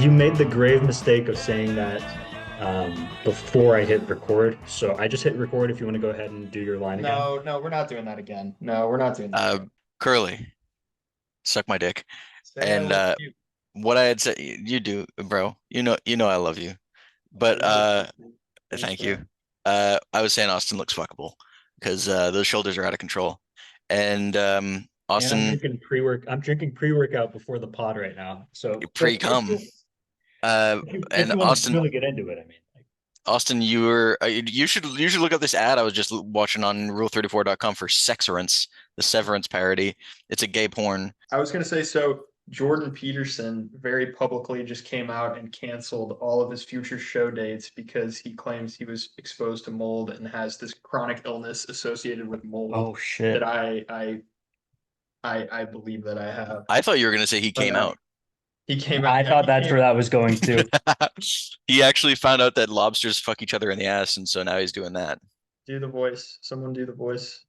You made the grave mistake of saying that before I hit record. So I just hit record if you want to go ahead and do your line again. No, no, we're not doing that again. No, we're not doing that Uh, again. Curly, suck my dick. Say I And love you. what I had said, you do, bro. You know I love you. I But love you. Thanks, thank you. bro. I was saying Austin looks fuckable because those shoulders are out of control. And And I'm Austin drinking pre-work. I'm drinking pre-workout before the pod right now. So, but pre-cum. if And you want to really get into it, I mean, like, Austin, you should look up this ad I was just watching on rule34.com for Sexerance, the Severance parody. It's a gay porn. I was gonna say so. Jordan Peterson very publicly just came out and canceled all of his future show dates because he claims he was exposed to mold and has this chronic illness associated with mold oh that shit. I believe that I have. I thought you were gonna say he But came out. he came out. I Yeah, thought he that's came. where that was going to. He actually found out that lobsters fuck each other in the ass, and so now he's doing that. Do the voice. Someone do the voice.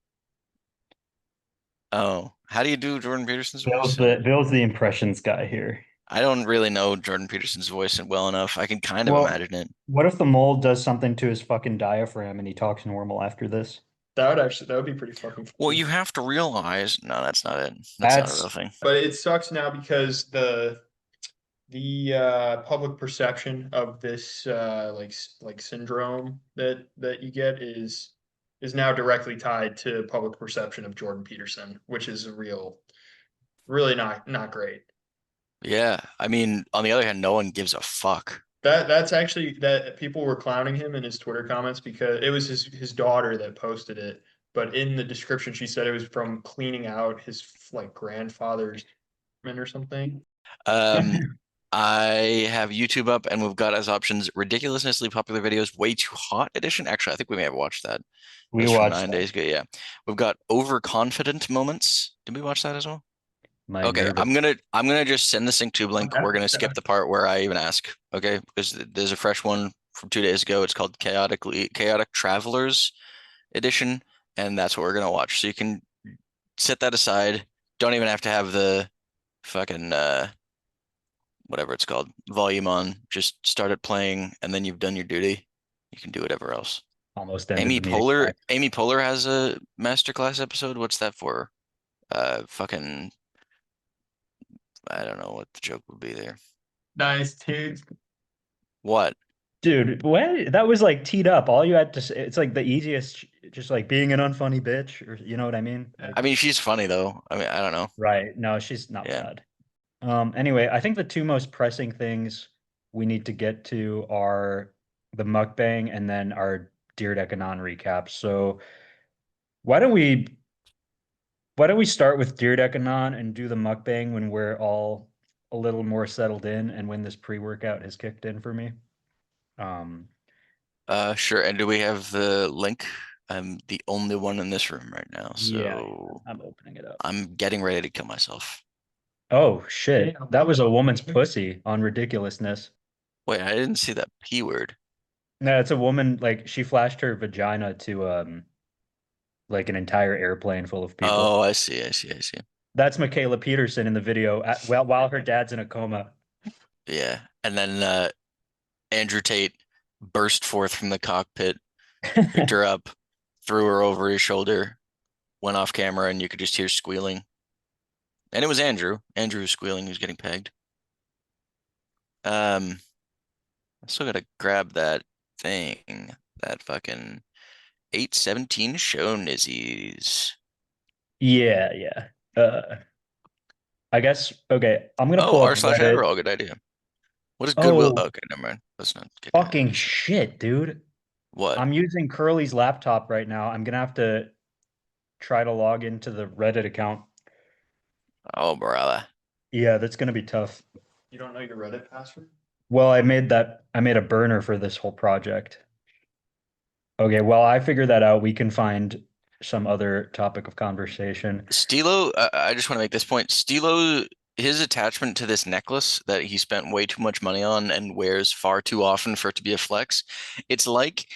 Oh, how do you do Jordan Peterson's voice? Bill's the impressions guy here. I don't really know Jordan Peterson's voice well enough. I can kind of Well, imagine it. what if the mold does something to his fucking diaphragm and he talks normal after this? That would be pretty fucking Well, funny. you have to realize, no, that's not it. That's not a real That's thing. But it sucks now because the public perception of this like syndrome that you get is now directly tied to public perception of Jordan Peterson, which is a really not great. Yeah, I mean, on the other hand, no one gives a fuck. That's actually that people were clowning him in his Twitter comments because it was his daughter that posted it, but in the description she said it was from cleaning out his like grandfather's apartment or something. Um, I have YouTube up, and we've got as options ridiculously popular videos, way too hot edition. Actually, I think we may have watched that. It we was from watched 9 days ago. Yeah, we've got overconfident moments. Did we watch that as well? my Okay, nervous. I'm gonna just send the sync tube I'm link. We're happy gonna to skip the part where I even ask. Okay, because there's a fresh one from 2 days ago. It's called Chaotic Travelers Edition, and that's what we're gonna watch. So you can set that aside. Don't even have to have the fucking whatever it's called volume on. Just start it playing, and then you've done your duty. You can do whatever else. Almost ended Amy the meeting. Poehler, Amy Poehler has a masterclass episode. What's that for? Fucking, I don't know what the joke would be there. nice dude. What? Dude, what? That was like teed up. All you had to say, it's like the easiest, just like being an unfunny bitch, or you know what I mean? Like, I mean, she's funny though. I mean, I don't know. right. No, she's not Yeah. bad. Anyway, I think the two most pressing things we need to get to are the mukbang and then our Dyrdek Anon recap. So why don't we why don't we start with Dyrdek Anon and do the mukbang when we're all a little more settled in and when this pre-workout has kicked in for me? Um, Sure. And do we have the link? I'm the only one in this room right now, yeah, so I'm opening it up. I'm getting ready to kill myself. Oh shit. Yeah. That was a woman's pussy on Ridiculousness. Wait, I didn't see that P word. No, it's a woman like she flashed her vagina to like an entire airplane full of people. Oh, I see, I see, I see. That's Michaela Peterson in the video while her dad's in a coma. Yeah. And then Andrew Tate burst forth from the cockpit, picked her up, threw her over his shoulder, went off camera, and you could just hear squealing. And it was Andrew. Andrew was squealing, he was getting pegged. I still gotta grab that thing. That fucking 817 show nizzies. Yeah, yeah. I guess okay, I'm gonna Oh, pull up r slash Reddit. Adderall, good idea. What is Goodwill? Oh, Okay, never mind. Let's not get down that. fucking shit, dude. What? I'm using Curly's laptop right now. I'm gonna have to try to log into the Reddit account. Oh, brother. Yeah, that's gonna be tough. You don't know your Reddit password? Well, I made a burner for this whole project. Okay, well, I figure that out. We can find some other topic of conversation. Stilo, I just want to make this point. Stilo, his attachment to this necklace that he spent way too much money on and wears far too often for it to be a flex. It's like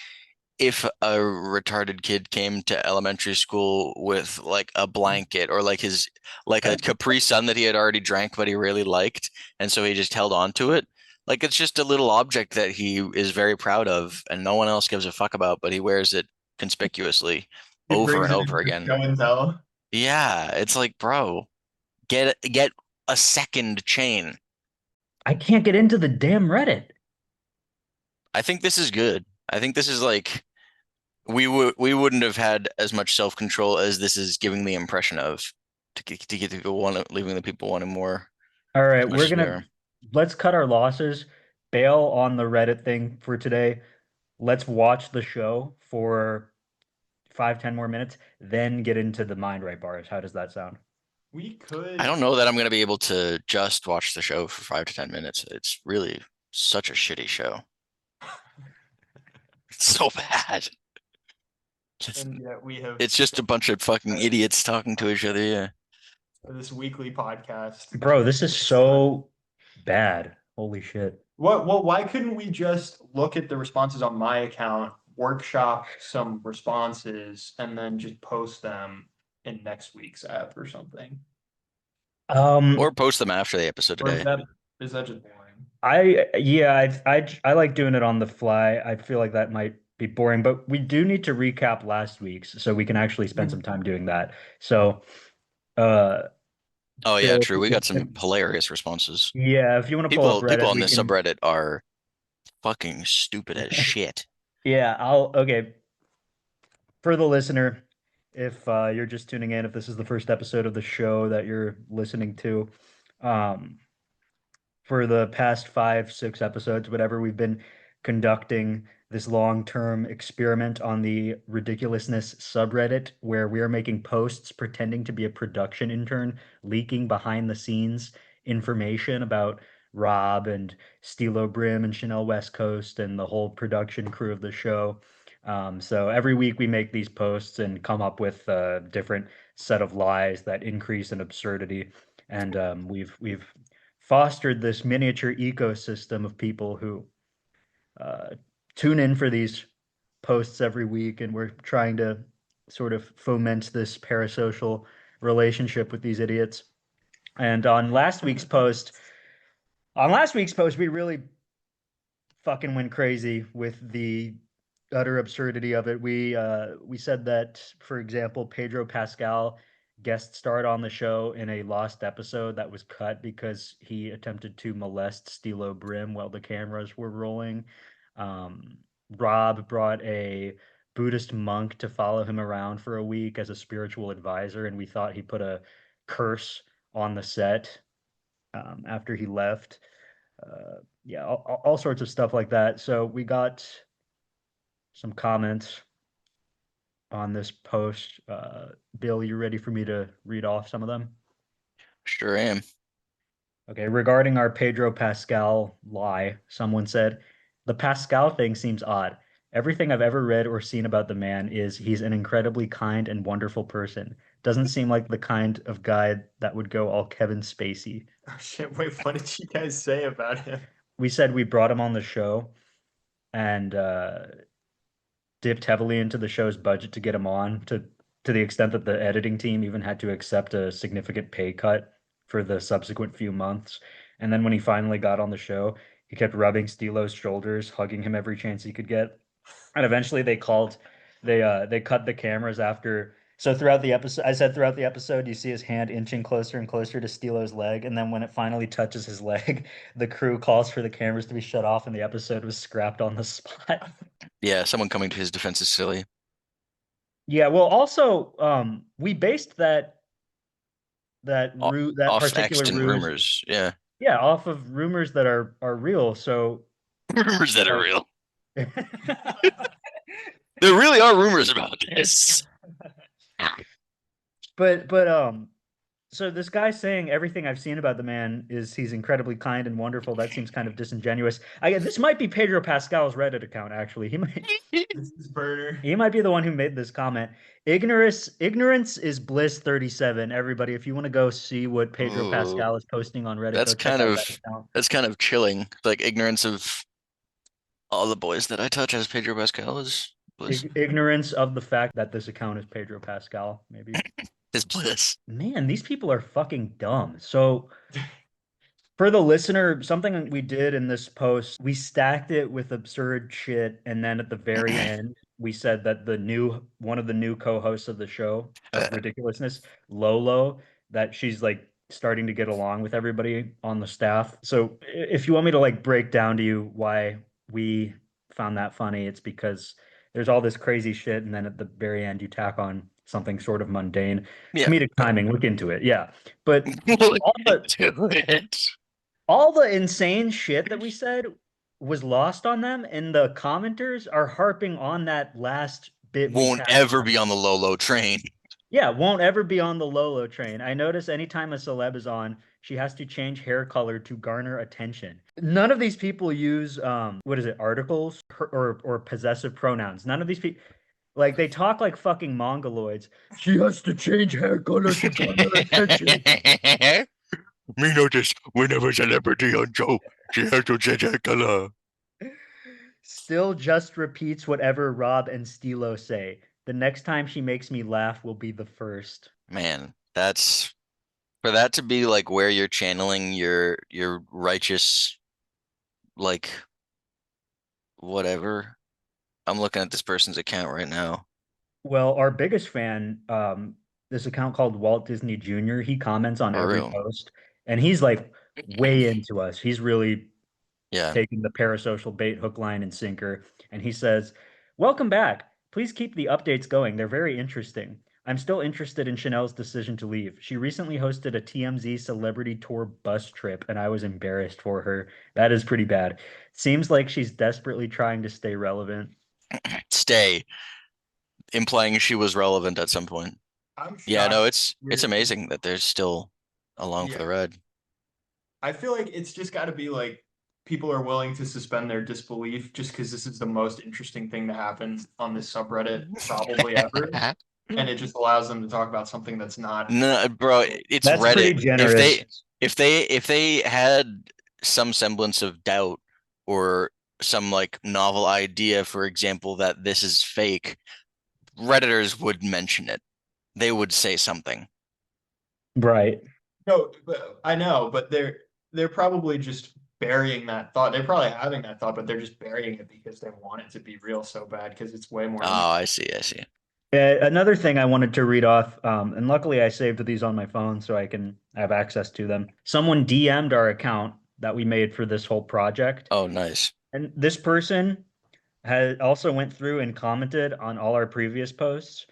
if a retarded kid came to elementary school with like a blanket or like a Capri Sun that he had already drank but he really liked, and so he just held on to it. Like it's just a little object that he is very proud of and no one else gives a fuck about, but he wears it conspicuously He over brings and it over into again. show and tell. Yeah, it's like, bro, get a second chain. I can't get into the damn Reddit. I think this is good. I think this is like we wouldn't have had as much self-control as this is giving the impression of to get the people leaving the people wanting more All right, as much we're as we gonna are. let's cut our losses, bail on the Reddit thing for today. Let's watch the show for 5, 10 more minutes, then get into the mind right bars. How does that sound? We I could. don't know that I'm gonna be able to just watch the show for 5 to 10 minutes. It's really such a shitty show. It's so bad. It's, And yeah, we have it's just a bunch of fucking idiots talking to each other. Yeah. this weekly podcast. Bro, this is so bad. Holy shit. What? Well, why couldn't we just look at the responses on my account, workshop some responses, and then just post them in next week's app or something? Or Um, post them after the episode Or today. is that just boring? I like doing it on the fly. I feel like that might be boring, but we do need to recap last week's so we can actually spend some time doing that. So, uh, Oh yeah, Bill, true. We got some hilarious responses. yeah, if you want to pull up People Reddit, on we this can. subreddit are fucking stupid as shit. Yeah, okay. For the listener, if you're just tuning in, if this is the first episode of the show that you're listening to, um, for the past 5, 6 episodes, whatever, we've been conducting this long-term experiment on the Ridiculousness subreddit where we are making posts pretending to be a production intern, leaking behind the scenes information about Rob and Stilo Brim and Chanel West Coast and the whole production crew of the show. So every week we make these posts and come up with a different set of lies that increase in absurdity. And we've fostered this miniature ecosystem of people who uh, tune in for these posts every week, and we're trying to sort of foment this parasocial relationship with these idiots. And on last week's post, we really fucking went crazy with the utter absurdity of it. We said that, for example, Pedro Pascal guest starred on the show in a lost episode that was cut because he attempted to molest Stilo Brim while the cameras were rolling. Um, Rob brought a Buddhist monk to follow him around for a week as a spiritual advisor, and we thought he put a curse on the set after he left. Yeah, all sorts of stuff like that. So we got some comments on this post. Bill, you ready for me to read off some of them? Sure am. Okay, regarding our Pedro Pascal lie, someone said, the Pascal thing seems odd. Everything I've ever read or seen about the man is he's an incredibly kind and wonderful person. Doesn't seem like the kind of guy that would go all Kevin Spacey. Oh shit! Wait, what did you guys say about him? We said we brought him on the show and dipped heavily into the show's budget to get him on to the extent that the editing team even had to accept a significant pay cut for the subsequent few months. And then when he finally got on the show, he kept rubbing Stilo's shoulders, hugging him every chance he could get. And eventually they cut the cameras after. So throughout the episode, I said throughout the episode, you see his hand inching closer and closer to Stilo's leg, and then when it finally touches his leg, the crew calls for the cameras to be shut off, and the episode was scrapped on the spot. Yeah, someone coming to his defense is silly. Yeah, well, also, we based that Off particular extant ruse, rumors. Yeah. yeah, off of rumors that are real. So, Rumors that are uh, real. There really are rumors about this. but so this guy saying everything I've seen about the man is he's incredibly kind and wonderful. That seems kind of disingenuous. This might be Pedro Pascal's Reddit account, actually. This is Burner. He might be the one who made this comment. Ignorance is bliss 37. Everybody, if you want to go see what Pedro Ooh, Pascal is posting on Reddit, that's go check kind out that of account. that's kind of chilling. Like ignorance of all the boys that I touch as Pedro Pascal is bliss. Ignorance of the fact that this account is Pedro Pascal, maybe. Is bliss. Man, these people are fucking dumb. So For the listener, something we did in this post, we stacked it with absurd shit, and then at the very end, we said that one of the new co-hosts of the show of Ridiculousness, Lolo, that she's like starting to get along with everybody on the staff. So if you want me to like break down to you why we found that funny, it's because there's all this crazy shit, and then at the very end, you tack on something sort of mundane. Yeah. Comedic timing, look into it. Yeah. But Look all the into it. all the insane shit that we said was lost on them, and the commenters are harping on that last bit we Won't tacked ever on. be on the Lolo train. Yeah, won't ever be on the Lolo train. I notice anytime a celeb is on, she has to change hair color to garner attention. None of these people use what is it, articles or possessive pronouns. None of these people like they talk like fucking mongoloids. She has to change hair color to garner attention. Me notice whenever celebrity on show, she has to change her color. Still just repeats whatever Rob and Stilo say. The next time she makes me laugh will be the first. Man, that's for that to be like where you're channeling your righteous like whatever. I'm looking at this person's account right now. Well, our biggest fan, this account called Walt Disney Jr., he comments on For every real. post and he's like way into us. He's really Yeah. taking the parasocial bait, hook, line, and sinker. And he says, "Welcome back. Please keep the updates going. They're very interesting. I'm still interested in Chanel's decision to leave. She recently hosted a TMZ celebrity tour bus trip, and I was embarrassed for her. That is pretty bad. Seems like she's desperately trying to stay relevant." Stay, implying she was relevant at some point. I'm Yeah, no, shocked. it's amazing that they're still along for Yeah, the ride. I feel like it's just got to be like people are willing to suspend their disbelief just because this is the most interesting thing to happen on this subreddit probably ever, and it just allows them to talk about something that's not. No, bro, it's That's Reddit. pretty generous. If they had some semblance of doubt or some like novel idea, for example, that this is fake, Redditors would mention it. They would say something. Right. No, but I know, but they're probably just burying that thought. They're probably having that thought, but they're just burying it because they want it to be real so bad because it's way more Oh, interesting. I see, I see. Another thing I wanted to read off, and luckily I saved these on my phone so I can have access to them. Someone DM'd our account that we made for this whole project. Oh, nice. And this person had also went through and commented on all our previous posts.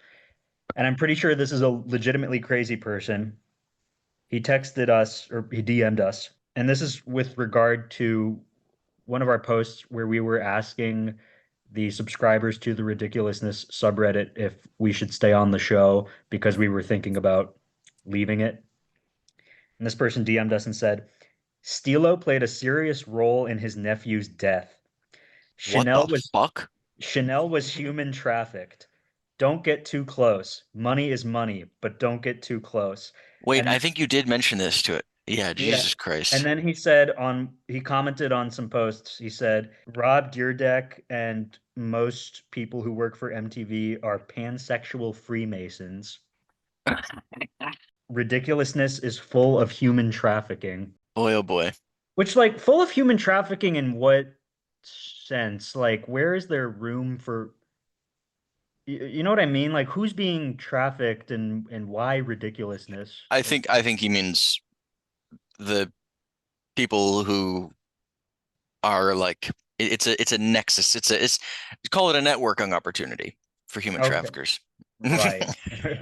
And I'm pretty sure this is a legitimately crazy person. He texted us or he DM'd us. And this is with regard to one of our posts where we were asking the subscribers to the Ridiculousness subreddit if we should stay on the show because we were thinking about leaving it. And this person DM'd us and said, Stilo played a serious role in his nephew's death. What Chanel the was fuck? Chanel was human trafficked. Don't get too close. Money is money, but don't get too close. Wait, I And think you did mention this to it. Yeah, yeah. Jesus And Christ. then he commented on some posts. He said, Rob Dyrdek and most people who work for MTV are pansexual Freemasons. Ridiculousness is full of human trafficking. Boy, oh boy. Which, like, full of human trafficking in what sense? Like, where is there room for, you know what I mean? Like, who's being trafficked and why ridiculousness? Like, I think he means the people who are like it's a nexus. It's call it a networking opportunity for human okay, traffickers. right,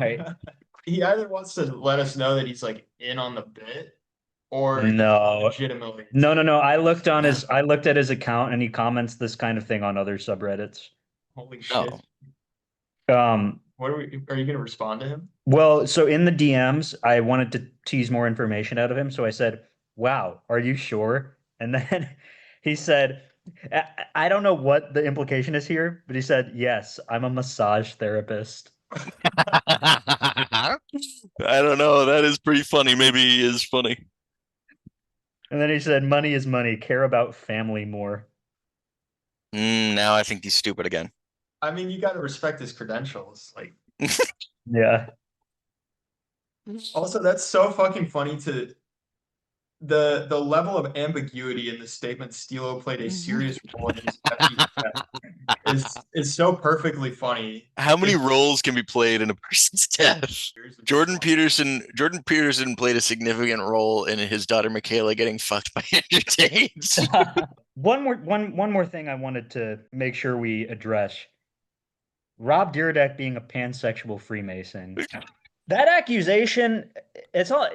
right. He either wants to let us know that he's like in on the bit, or he's No, legitimately no. No. I looked at his account and he comments this kind of thing on other subreddits. holy Oh, shit. Um, What are you gonna respond to him? well, so in the DMs, I wanted to tease more information out of him. So I said, wow, are you sure? And then he said, I don't know what the implication is here, but he said, yes, I'm a massage therapist. I don't know. That is pretty funny. Maybe he is funny. And then he said, money is money, care about family more. Now I think he's stupid again. I mean, you got to respect his credentials. Like, Yeah. also, that's so fucking funny to the level of ambiguity in the statement Stilo played a serious role in his nephew's death is so perfectly funny. How many It's roles can be played in a person's death? Jordan Peterson played a significant role in his daughter Michaela getting fucked by Andrew Tate. One more thing I wanted to make sure we address. Rob Dyrdek being a pansexual Freemason. That accusation, it's all,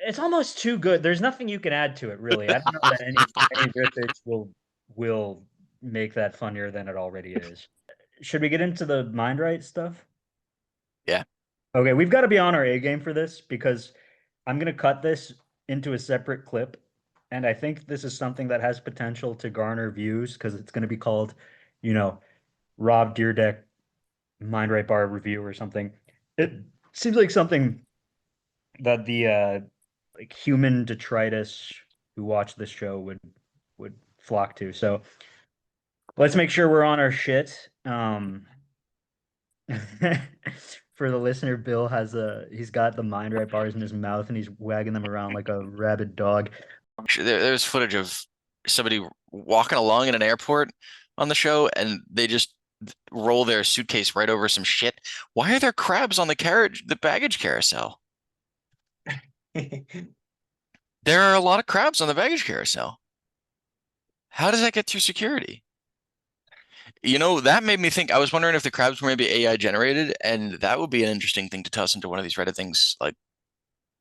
it's almost too good. There's nothing you can add to it, really. I don't know that any research will make that funnier than it already is. Should we get into the mind right stuff? Yeah. Okay, we've got to be on our A game for this because I'm gonna cut this into a separate clip, and I think this is something that has potential to garner views because it's gonna be called, you know, Rob Dyrdek Mind Right Bar review or something. It seems like something that the like human detritus who watch this show would flock to. So let's make sure we're on our shit. For the listener, Bill he's got the mind right bars in his mouth and he's wagging them around like a rabid dog. There's footage of somebody walking along in an airport on the show, and they just roll their suitcase right over some shit. Why are there crabs on the baggage carousel? There are a lot of crabs on the baggage carousel. How does that get through security? That made me think. I was wondering if the crabs were maybe AI generated, and that would be an interesting thing to toss into one of these Reddit things. Like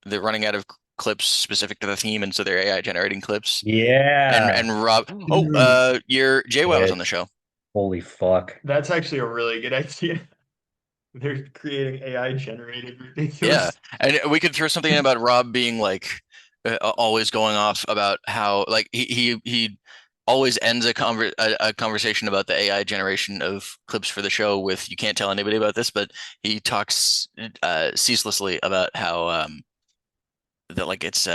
they're running out of clips specific to the theme, and so they're AI generating clips. Yeah. And Rob, your JWoww was on the show. Holy fuck. That's actually a really good idea. They're creating AI generated ridiculous. Yeah, and we could throw something in about Rob being like always going off about how like he always ends a conversation about the AI generation of clips for the show with "You can't tell anybody about this," but he talks ceaselessly about how that like it's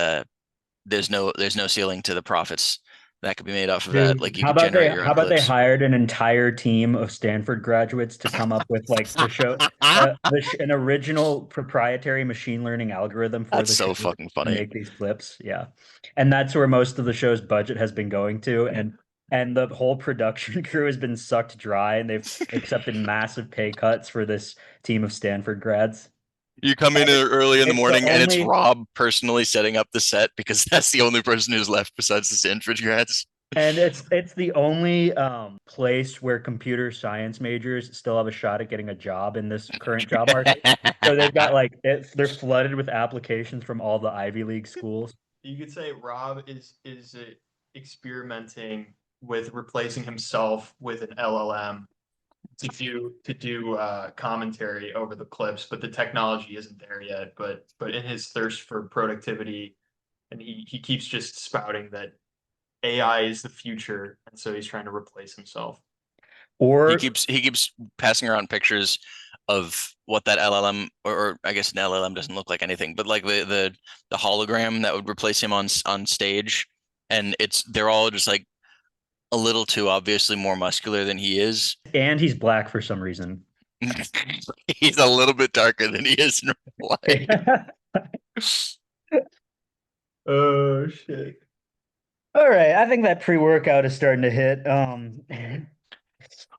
there's no ceiling to the profits that could be made off of that. Like Dude, you could generate your how own about they clips. hired an entire team of Stanford graduates to come up with like the show an original proprietary machine learning algorithm for That's the show so fucking to funny. make these clips. Yeah. And that's where most of the show's budget has been going to and the whole production crew has been sucked dry and they've accepted massive pay cuts for this team of Stanford grads. You come in early in the It's the morning and it's only Rob personally setting up the set because that's the only person who's left besides the Stanford grads. And it's the only place where computer science majors still have a shot at getting a job in this current job market. So they've got like they're flooded with applications from all the Ivy League schools. You could say Rob is experimenting with replacing himself with an LLM to do commentary over the clips, but the technology isn't there yet. But in his thirst for productivity, and he keeps just spouting that AI is the future, and so he's trying to replace himself. He Or keeps passing around pictures of what that LLM or I guess an LLM doesn't look like anything, but like the hologram that would replace him on stage, and they're all just like a little too obviously more muscular than he is. and he's black for some reason. He's a little bit darker than he is in real life. Oh shit. All right, I think that pre-workout is starting to hit.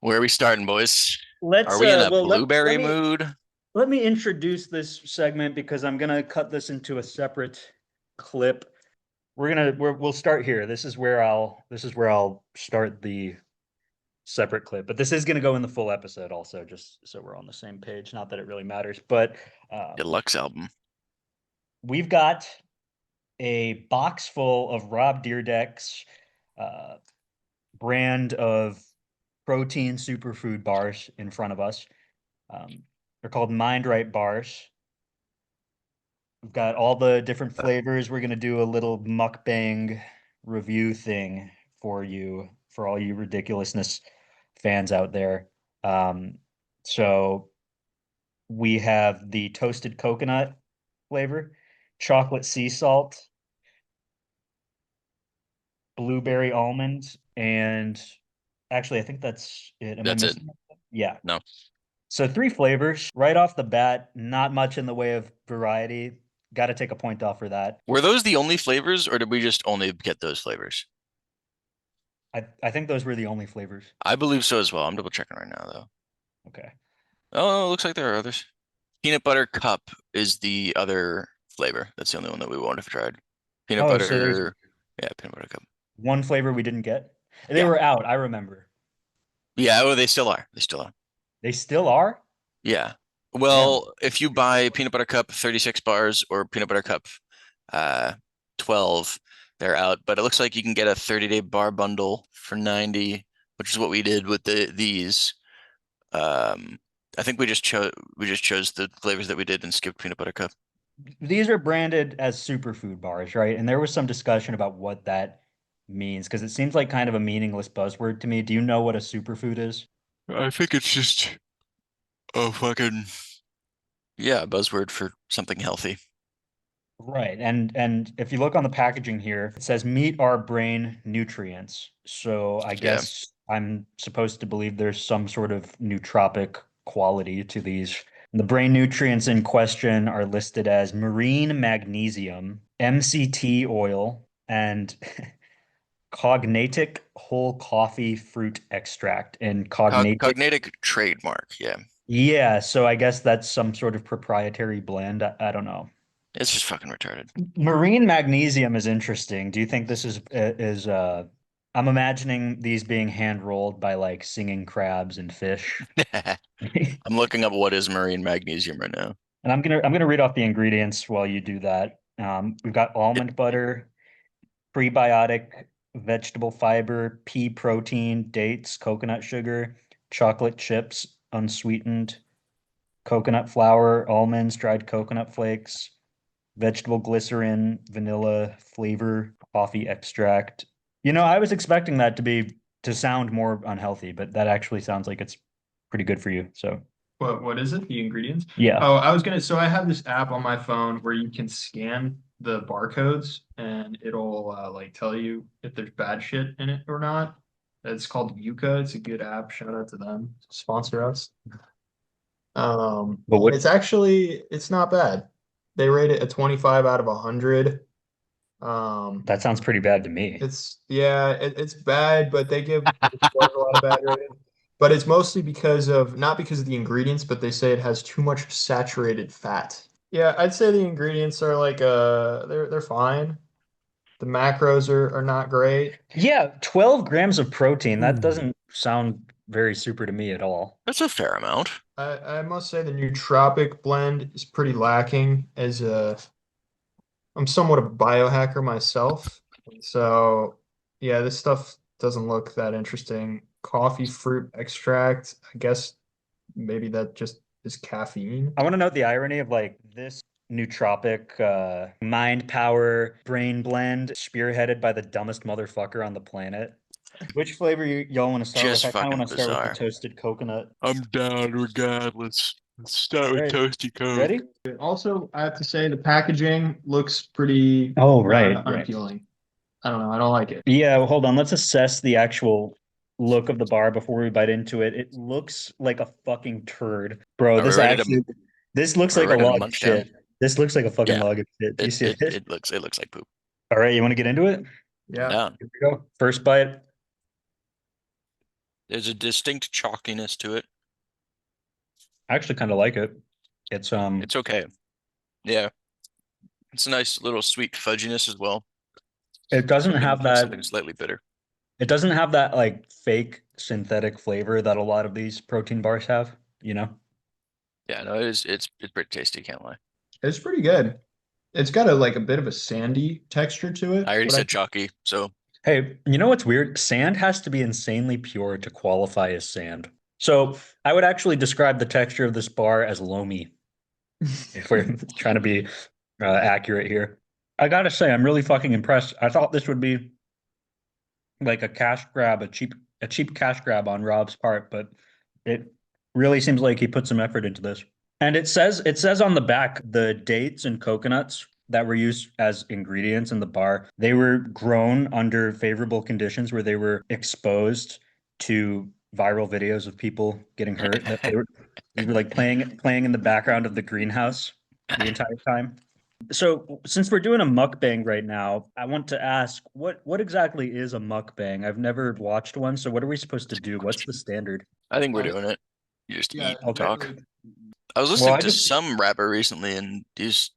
Where are we starting, boys? Let's Are we in a well, blueberry mood? let me introduce this segment because I'm gonna cut this into a separate clip. We'll start here. This is where I'll start the separate clip, but this is gonna go in the full episode also, just so we're on the same page. Not that it really matters, but Deluxe album. we've got a box full of Rob Dyrdek's brand of protein superfood bars in front of us. They're called Mind Right bars. We've got all the different flavors. We're gonna do a little mukbang review thing for you, for all you ridiculousness fans out there. So we have the toasted coconut flavor, chocolate sea salt, blueberry almond, and actually, I think that's it. Am I That's it. missing something? Yeah. No. So 3 flavors right off the bat, not much in the way of variety. Got to take a point off for that. Were those the only flavors, or did we just only get those flavors? I think those were the only flavors. I believe so as well. I'm double checking right now, though. Okay. Oh, looks like there are others. Peanut butter cup is the other flavor. That's the only one that we won't have tried. Peanut Oh, so there's butter, yeah, peanut butter cup. one flavor we didn't get. They Yeah, were out, I remember. yeah. Oh, they still are. They still are. They still are? Yeah. Damn. Well, if you buy peanut butter cup 36 bars or peanut butter cup uh 12, they're out. But it looks like you can get a 30-day bar bundle for 90, which is what we did with these. I think we just chose the flavors that we did and skipped peanut butter cup. These are branded as superfood bars, right? And there was some discussion about what that means because it seems like kind of a meaningless buzzword to me. Do you know what a superfood is? I think it's just a fucking yeah, buzzword for something healthy. Right. And if you look on the packaging here, it says meet our brain nutrients. So I Yeah. guess I'm supposed to believe there's some sort of nootropic quality to these. The brain nutrients in question are listed as marine magnesium, MCT oil, and cognatic whole coffee fruit extract. And cognatic, Cognatic trademark. Yeah. yeah, so I guess that's some sort of proprietary blend. I don't know. It's just fucking retarded. Marine magnesium is interesting. Do you think this is I'm imagining these being hand rolled by like singing crabs and fish. I'm looking up what is marine magnesium right now. And I'm gonna read off the ingredients while you do that. We've got almond butter, prebiotic vegetable fiber, pea protein, dates, coconut sugar, chocolate chips, unsweetened, coconut flour, almonds, dried coconut flakes, vegetable glycerin, vanilla flavor, coffee extract. I was expecting that to sound more unhealthy, but that actually sounds like it's pretty good for you. So, What is it? The ingredients? yeah. Oh, I was gonna. So I have this app on my phone where you can scan the barcodes and it'll like tell you if there's bad shit in it or not. It's called Yuka. It's a good app. Shout out to them. Sponsor us. But what It's not bad. They rate it a 25 out of 100. Um, that sounds pretty bad to me. it's bad, but they give the stores a lot of bad rating. But it's mostly not because of the ingredients, but they say it has too much saturated fat. Yeah, I'd say the ingredients are like they're fine. The macros are not great. Yeah, 12 grams of protein. That Hmm. doesn't sound very super to me at all. That's a fair amount. I must say the nootropic blend is pretty lacking I'm somewhat of a biohacker myself. So yeah, this stuff doesn't look that interesting. Coffee fruit extract, I guess maybe that just is caffeine. I want to note the irony of like this nootropic mind power brain blend spearheaded by the dumbest motherfucker on the planet. Which flavor y'all want to start with? Just I kind of fucking want to start with the bizarre. toasted coconut. I'm down regardless. Let's start All with right, Toasty Coke. ready? Also, I have to say the packaging looks pretty Oh, right. unappealing. I don't know. I don't like it. Yeah, well, hold on. Let's assess the actual look of the bar before we bite into it. It looks like a fucking turd. Bro, Are we ready to this looks are we like a ready to log of munch down? shit. This looks like a fucking Yeah, log of shit. Do you it see it this? it looks like poop. All right, you want to get into it? I'm Yeah. down. Here we go. First bite. There's a distinct chalkiness to it. I actually kind of like it. It's okay. Yeah, it's a nice little sweet fudginess as well. It doesn't Something have that something slightly bitter. it doesn't have that like fake synthetic flavor that a lot of these protein bars have, you know? Yeah, no, it's pretty tasty, can't lie. It's pretty good. It's got a bit of a sandy texture to it. I already But I said chalky, so Hey, you know what's weird? Sand has to be insanely pure to qualify as sand. So I would actually describe the texture of this bar as loamy, if we're trying to be accurate here. I gotta say, I'm really fucking impressed. I thought this would be like a cash grab, a cheap cash grab on Rob's part, but it really seems like he put some effort into this. And it says on the back the dates and coconuts that were used as ingredients in the bar, they were grown under favorable conditions where they were exposed to viral videos of people getting hurt. That they were like playing in the background of the greenhouse the entire time. So since we're doing a mukbang right now, I want to ask what exactly is a mukbang? I've never watched one, so what are we supposed to do? What's the standard? I think we're Uh, doing it. You just yeah, eat and Okay. talk. essentially, I was Well, listening I to just some rapper recently, and he's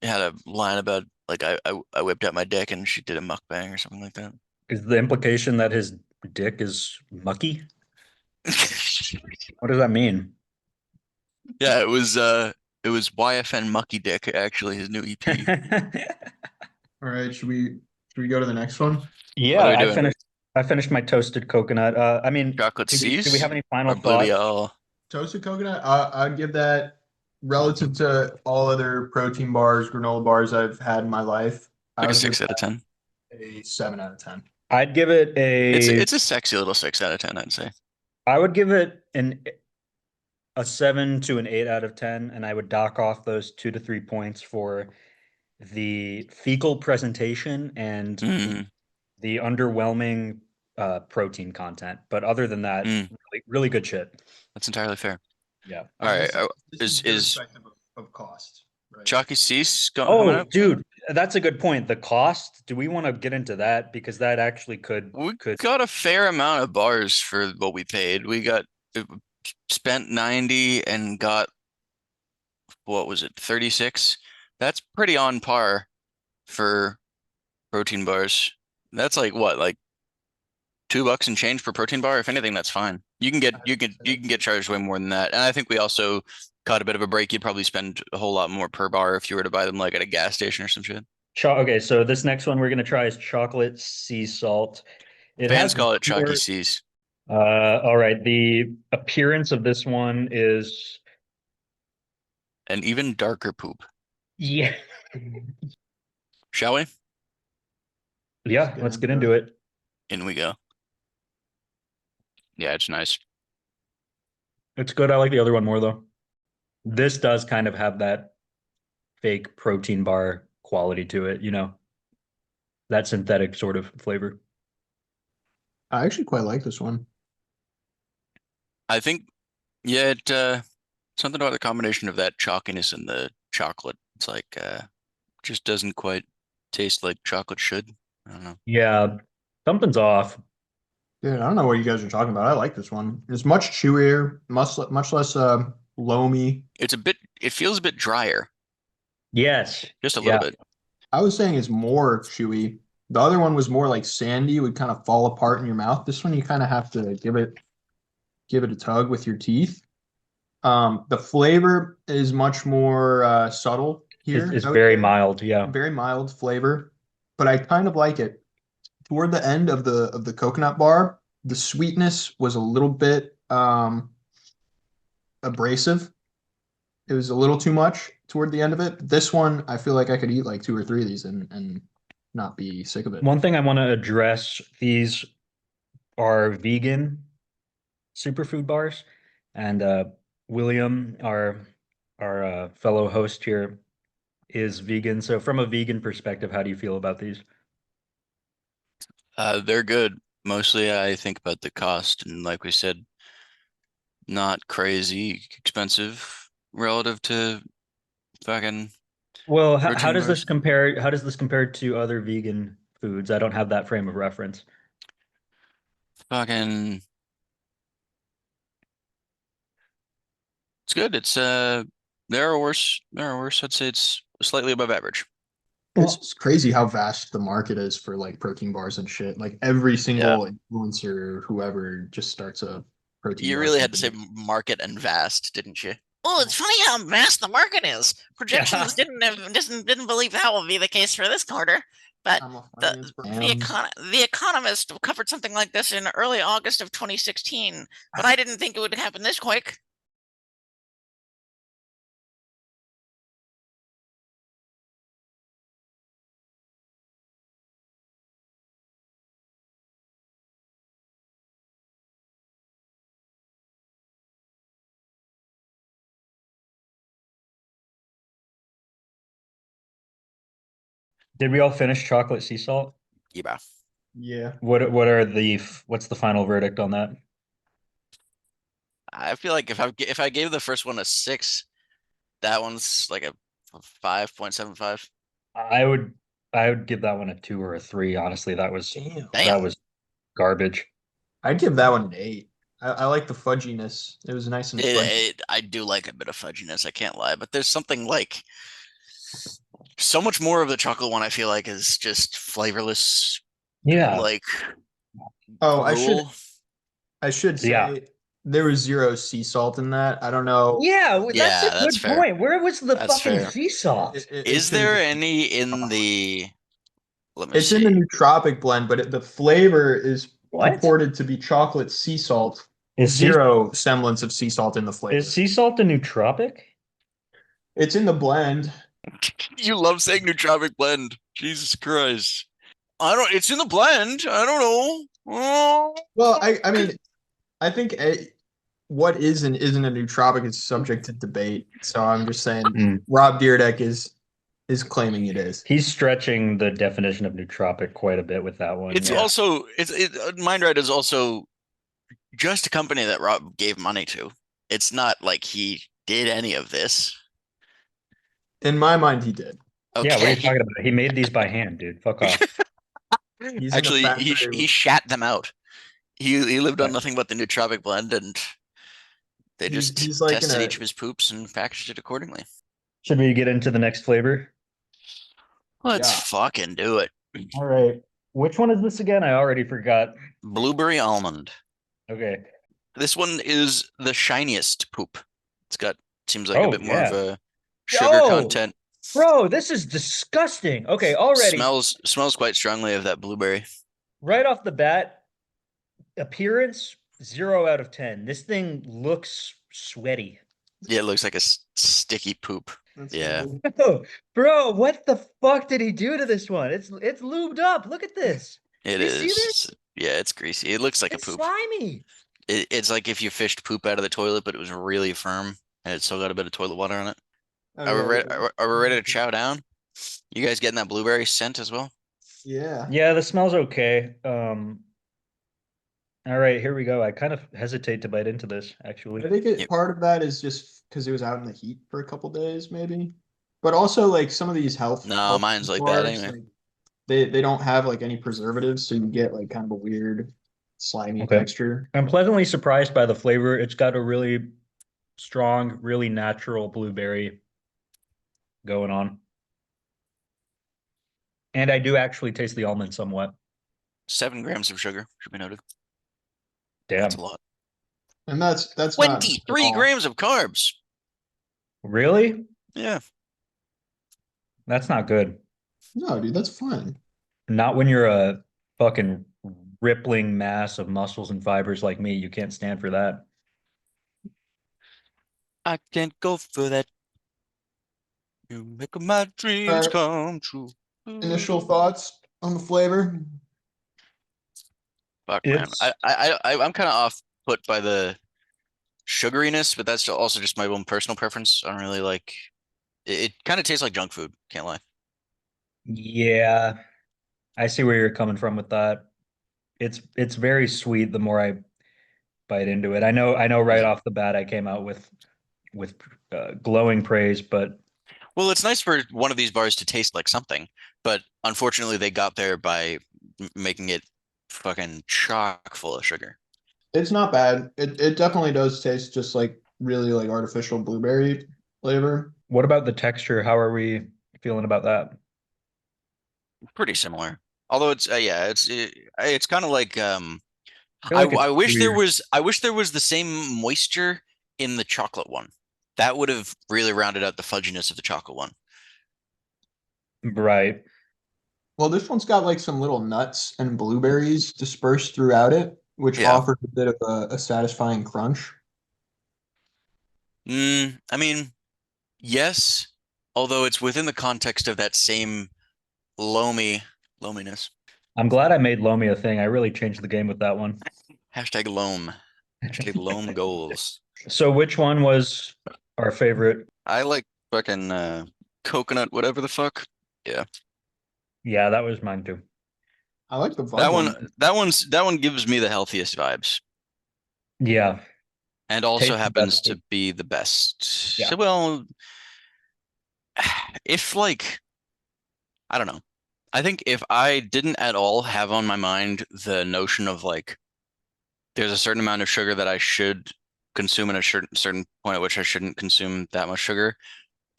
had a line about like I whipped out my dick and she did a mukbang or something like that. is the implication that his dick is mucky? What does that mean? Yeah, it was YFN Mucky Dick actually, his new EP. all right, should we go to the next one? What are Yeah, we doing? I finished my toasted coconut. I mean, Chocolate do we Cease have any final or Blue thoughts? Dial? Toasted coconut, I'd give that relative to all other protein bars, granola bars I've had in my life. I Like a would give 6 out of 10. that a 7 out of 10. I'd give it It's a sexy little 6 out of 10, I'd say. I would give it a 7 to an 8 out of 10, and I would dock off those 2 to 3 points for the fecal presentation and Mm, the underwhelming protein content. But other than that, mm, really good shit. that's entirely fair. Yeah. All And right, this is is irrespective of cost, right? Chalky Cease coming Oh, up? dude, that's a good point. The cost, do we want to get into that? Because that actually We could got a fair amount of bars for what we paid. We got spent 90 and got what was it, 36? That's pretty on par for protein bars. That's like what, like $2 and change per protein bar? If anything, that's fine. You can get charged way more than that. And I think we also caught a bit of a break. You'd probably spend a whole lot more per bar if you were to buy them like at a gas station or some shit. Okay, so this next one we're gonna try is chocolate sea salt. It Fans has call it Chalky more. Seas. All right. The appearance of this one is, An even darker poop. yeah, Shall we? yeah. Let's get into it. In we go. Yeah, it's nice. It's good. I like the other one more though. This does kind of have that fake protein bar quality to it, that synthetic sort of flavor. I actually quite like this one. I think, yeah, something about the combination of that chalkiness and the chocolate. It's like just doesn't quite taste like chocolate should. I don't know. Yeah, something's off. Dude, I don't know what you guys are talking about. I like this one. It's much chewier, much less loamy. It feels a bit drier, Yes. just a little Yeah. bit. I was saying it's more chewy. The other one was more like sandy, would kind of fall apart in your mouth. This one you kind of have to give it a tug with your teeth. The flavor is much more subtle here. It's I would very say. mild. Yeah. Very mild flavor, but I kind of like it. Toward the end of the coconut bar, the sweetness was a little bit abrasive. It was a little too much toward the end of it. This one, I feel like I could eat like two or three of these and not be sick of it. One thing I want to address, these are vegan superfood bars, and William, our fellow host here, is vegan. So from a vegan perspective, how do you feel about these? They're good. Mostly, I think about the cost, and like we said, not crazy expensive relative to fucking Well, how protein does this bars. compare? How does this compare to other vegan foods? I don't have that frame of reference. Fucking, it's good. It's there are worse. There are worse. I'd say it's slightly above average. It's Well, just crazy how vast the market is for like protein bars and shit. Like every Yeah, single influencer, whoever just starts a protein you bar really had to say company. market and vast, didn't you? Oh, it's funny how vast the market is. yeah. Projections didn't believe that would be the case for this quarter, but I'm a the finance brand. the Economist covered something like this in early August of 2016, but I didn't think it would happen this quick. Did we all finish chocolate sea salt? Yeah. Yeah. What's the final verdict on that? I feel like if I gave the first one a 6, that one's like a 5.75. I would give that one a 2 or a 3. Honestly, that was Damn. garbage. I'd give that one an 8. I like the fudginess. It was nice and fudgy. I do like a bit of fudginess, I can't lie, but there's something like so much more of the chocolate one I feel like is just flavorless, Yeah. like Oh, gruel. I should say Yeah. there was 0 sea salt in that. I don't know. Yeah, that's Yeah, a that's good fair. point. Where was the That's fucking fair. sea salt? Is there any in the? Let me It's in the see. nootropic blend, but the flavor is What? purported to be chocolate sea salt. Is sea, 0 semblance of sea salt in the flavor. is sea salt a nootropic? It's in the blend. You love saying nootropic blend. Jesus Christ. I don't. It's in the blend. I don't know. Oh. Well, I mean, I think what is and isn't a nootropic is subject to debate. So I'm just saying Mm. Rob Dyrdek is claiming it is. He's stretching the definition of nootropic quite a bit with that one. It's yeah. also MindRide is also just a company that Rob gave money to. It's not like he did any of this. In my mind, he did. Okay. Yeah, what are you talking about? He made these by hand, dude. Fuck off. He's Actually, in a he factory. shat them out. He lived on Right. nothing but the nootropic blend, and they He's- just he's like in tested a- each of his poops and packaged it accordingly. Should we get into the next flavor? Let's Yeah. fucking do it. All right. Which one is this again? I already forgot. Blueberry almond. Okay. This one is the shiniest poop. It's got seems like a Oh, bit more of yeah. a sugar Oh! content. Bro, this is disgusting. Okay, already Smells quite strongly of that blueberry. right off the bat, appearance 0 out of 10. This thing looks sweaty. Yeah, it looks like a sticky poop. That's Yeah. weird. Oh, bro, what the fuck did he do to this one? It's lubed up. Look at this. It You see is. this? Yeah, it's greasy. It looks like It's a poop. slimy. It's like if you fished poop out of the toilet, but it was really firm and it still got a bit of toilet water on it. Oh, Are we yeah, ready? Are we ready to chow down? You guys getting that blueberry scent as well? Yeah. Yeah, the smell's okay. All right, here we go. I kind of hesitate to bite into this, actually. I think Yep. part of that is just because it was out in the heat for a couple days, maybe. But also, like some of these No, health mine's like that bars, anyway. like, they don't have like any preservatives, so you get like kind of a weird slimy Okay. texture. I'm pleasantly surprised by the flavor. It's got a really strong, really natural blueberry going on. And I do actually taste the almond somewhat. 7 grams of sugar should be noted. Damn. That's a lot. And that's not 23 all. grams of carbs. Really? Yeah. That's not good. No, dude, that's fine. Not when you're a fucking rippling mass of muscles and fibers like me. You can't stand for that. I can't go for that. You make my dreams come true. Initial thoughts on the flavor? Fuck, man. It's I'm kind of off put by the sugariness, but that's also just my own personal preference. I don't really like it. It kind of tastes like junk food. Can't lie. yeah, I see where you're coming from with that. It's very sweet the more I bite into it. I know right Yeah. off the bat I came out with glowing praise, but Well, it's nice for one of these bars to taste like something, but unfortunately they got there by making it fucking chock full of sugar. It's not bad. It definitely does taste just like really like artificial blueberry flavor. what about the texture? How are we feeling about that? Pretty similar. Although it's kind of like feel like it's I wish there weird. was the same moisture in the chocolate one. That would have really rounded out the fudginess of the chocolate one. Right. Well, this one's got like some little nuts and blueberries dispersed throughout it, which Yeah. offers a bit of a satisfying crunch. I mean, yes, although it's within the context of that same loaminess. I'm glad I made Lomi a thing. I really changed the game with that one. Hashtag loam. Hashtag loam goals. So which one was our favorite? I like fucking coconut, whatever the fuck. Yeah, that was mine too. I like the That one. that one gives me the healthiest vibes. Yeah. And also Tastes the happens best. to be the best. Yeah. Well, if like, I don't know. I think if I didn't at all have on my mind the notion of like there's a certain amount of sugar that I should consume at a certain point at which I shouldn't consume that much sugar.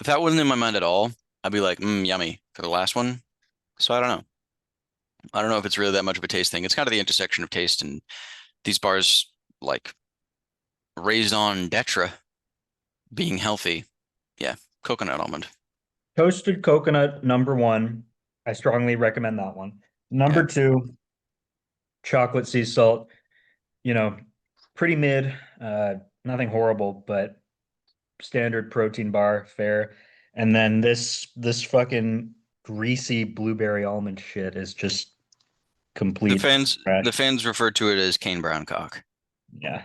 If that wasn't in my mind at all, I'd be like, yummy for the last one. So I don't know. I don't know if it's really that much of a taste thing. It's kind of the intersection of taste and these bars like raised on Detra being healthy. Yeah, coconut almond. Toasted coconut, number one. I strongly recommend that one. Yeah. Number two, chocolate sea salt. You know, pretty mid, nothing horrible, but standard protein bar, fair. And then this fucking greasy blueberry almond shit is just The complete fans trash. the fans refer to it as cane brown cock. Yeah.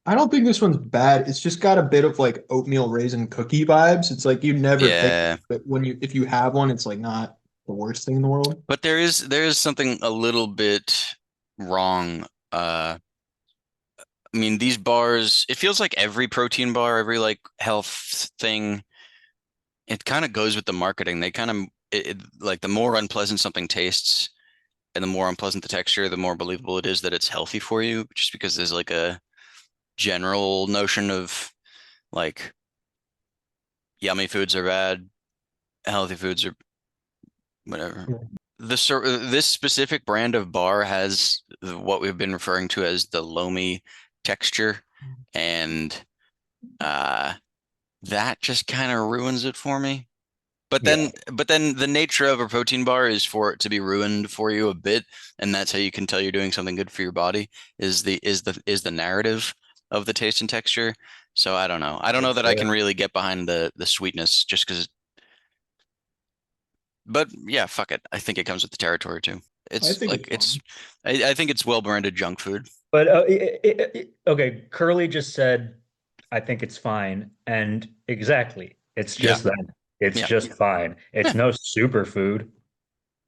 I don't think this one's bad. It's just got a bit of like oatmeal raisin cookie vibes. It's like you never think Yeah. that when if you have one, it's like not the worst thing in the world. But there is something a little bit wrong. I mean, these bars, it feels like every protein bar, every like health thing, it kind of goes with the marketing. They kind of like the more unpleasant something tastes and the more unpleasant the texture, the more believable it is that it's healthy for you, just because there's like a general notion of like yummy foods are bad, healthy foods are whatever. This specific brand of bar has what we've been referring to as the loamy texture, and that just kind of ruins it for me. But Yeah. then the nature of a protein bar is for it to be ruined for you a bit, and that's how you can tell you're doing something good for your body is the narrative of the taste and texture. So I don't know. I don't know that I can really get behind the sweetness just because. But yeah, fuck it. I think it comes with the territory too. I It's think like it's I think it's well-branded junk food. But okay, Curly just said, I think it's fine. And exactly, it's Yeah. just that. It's Yeah. just fine. It's Yeah. no superfood.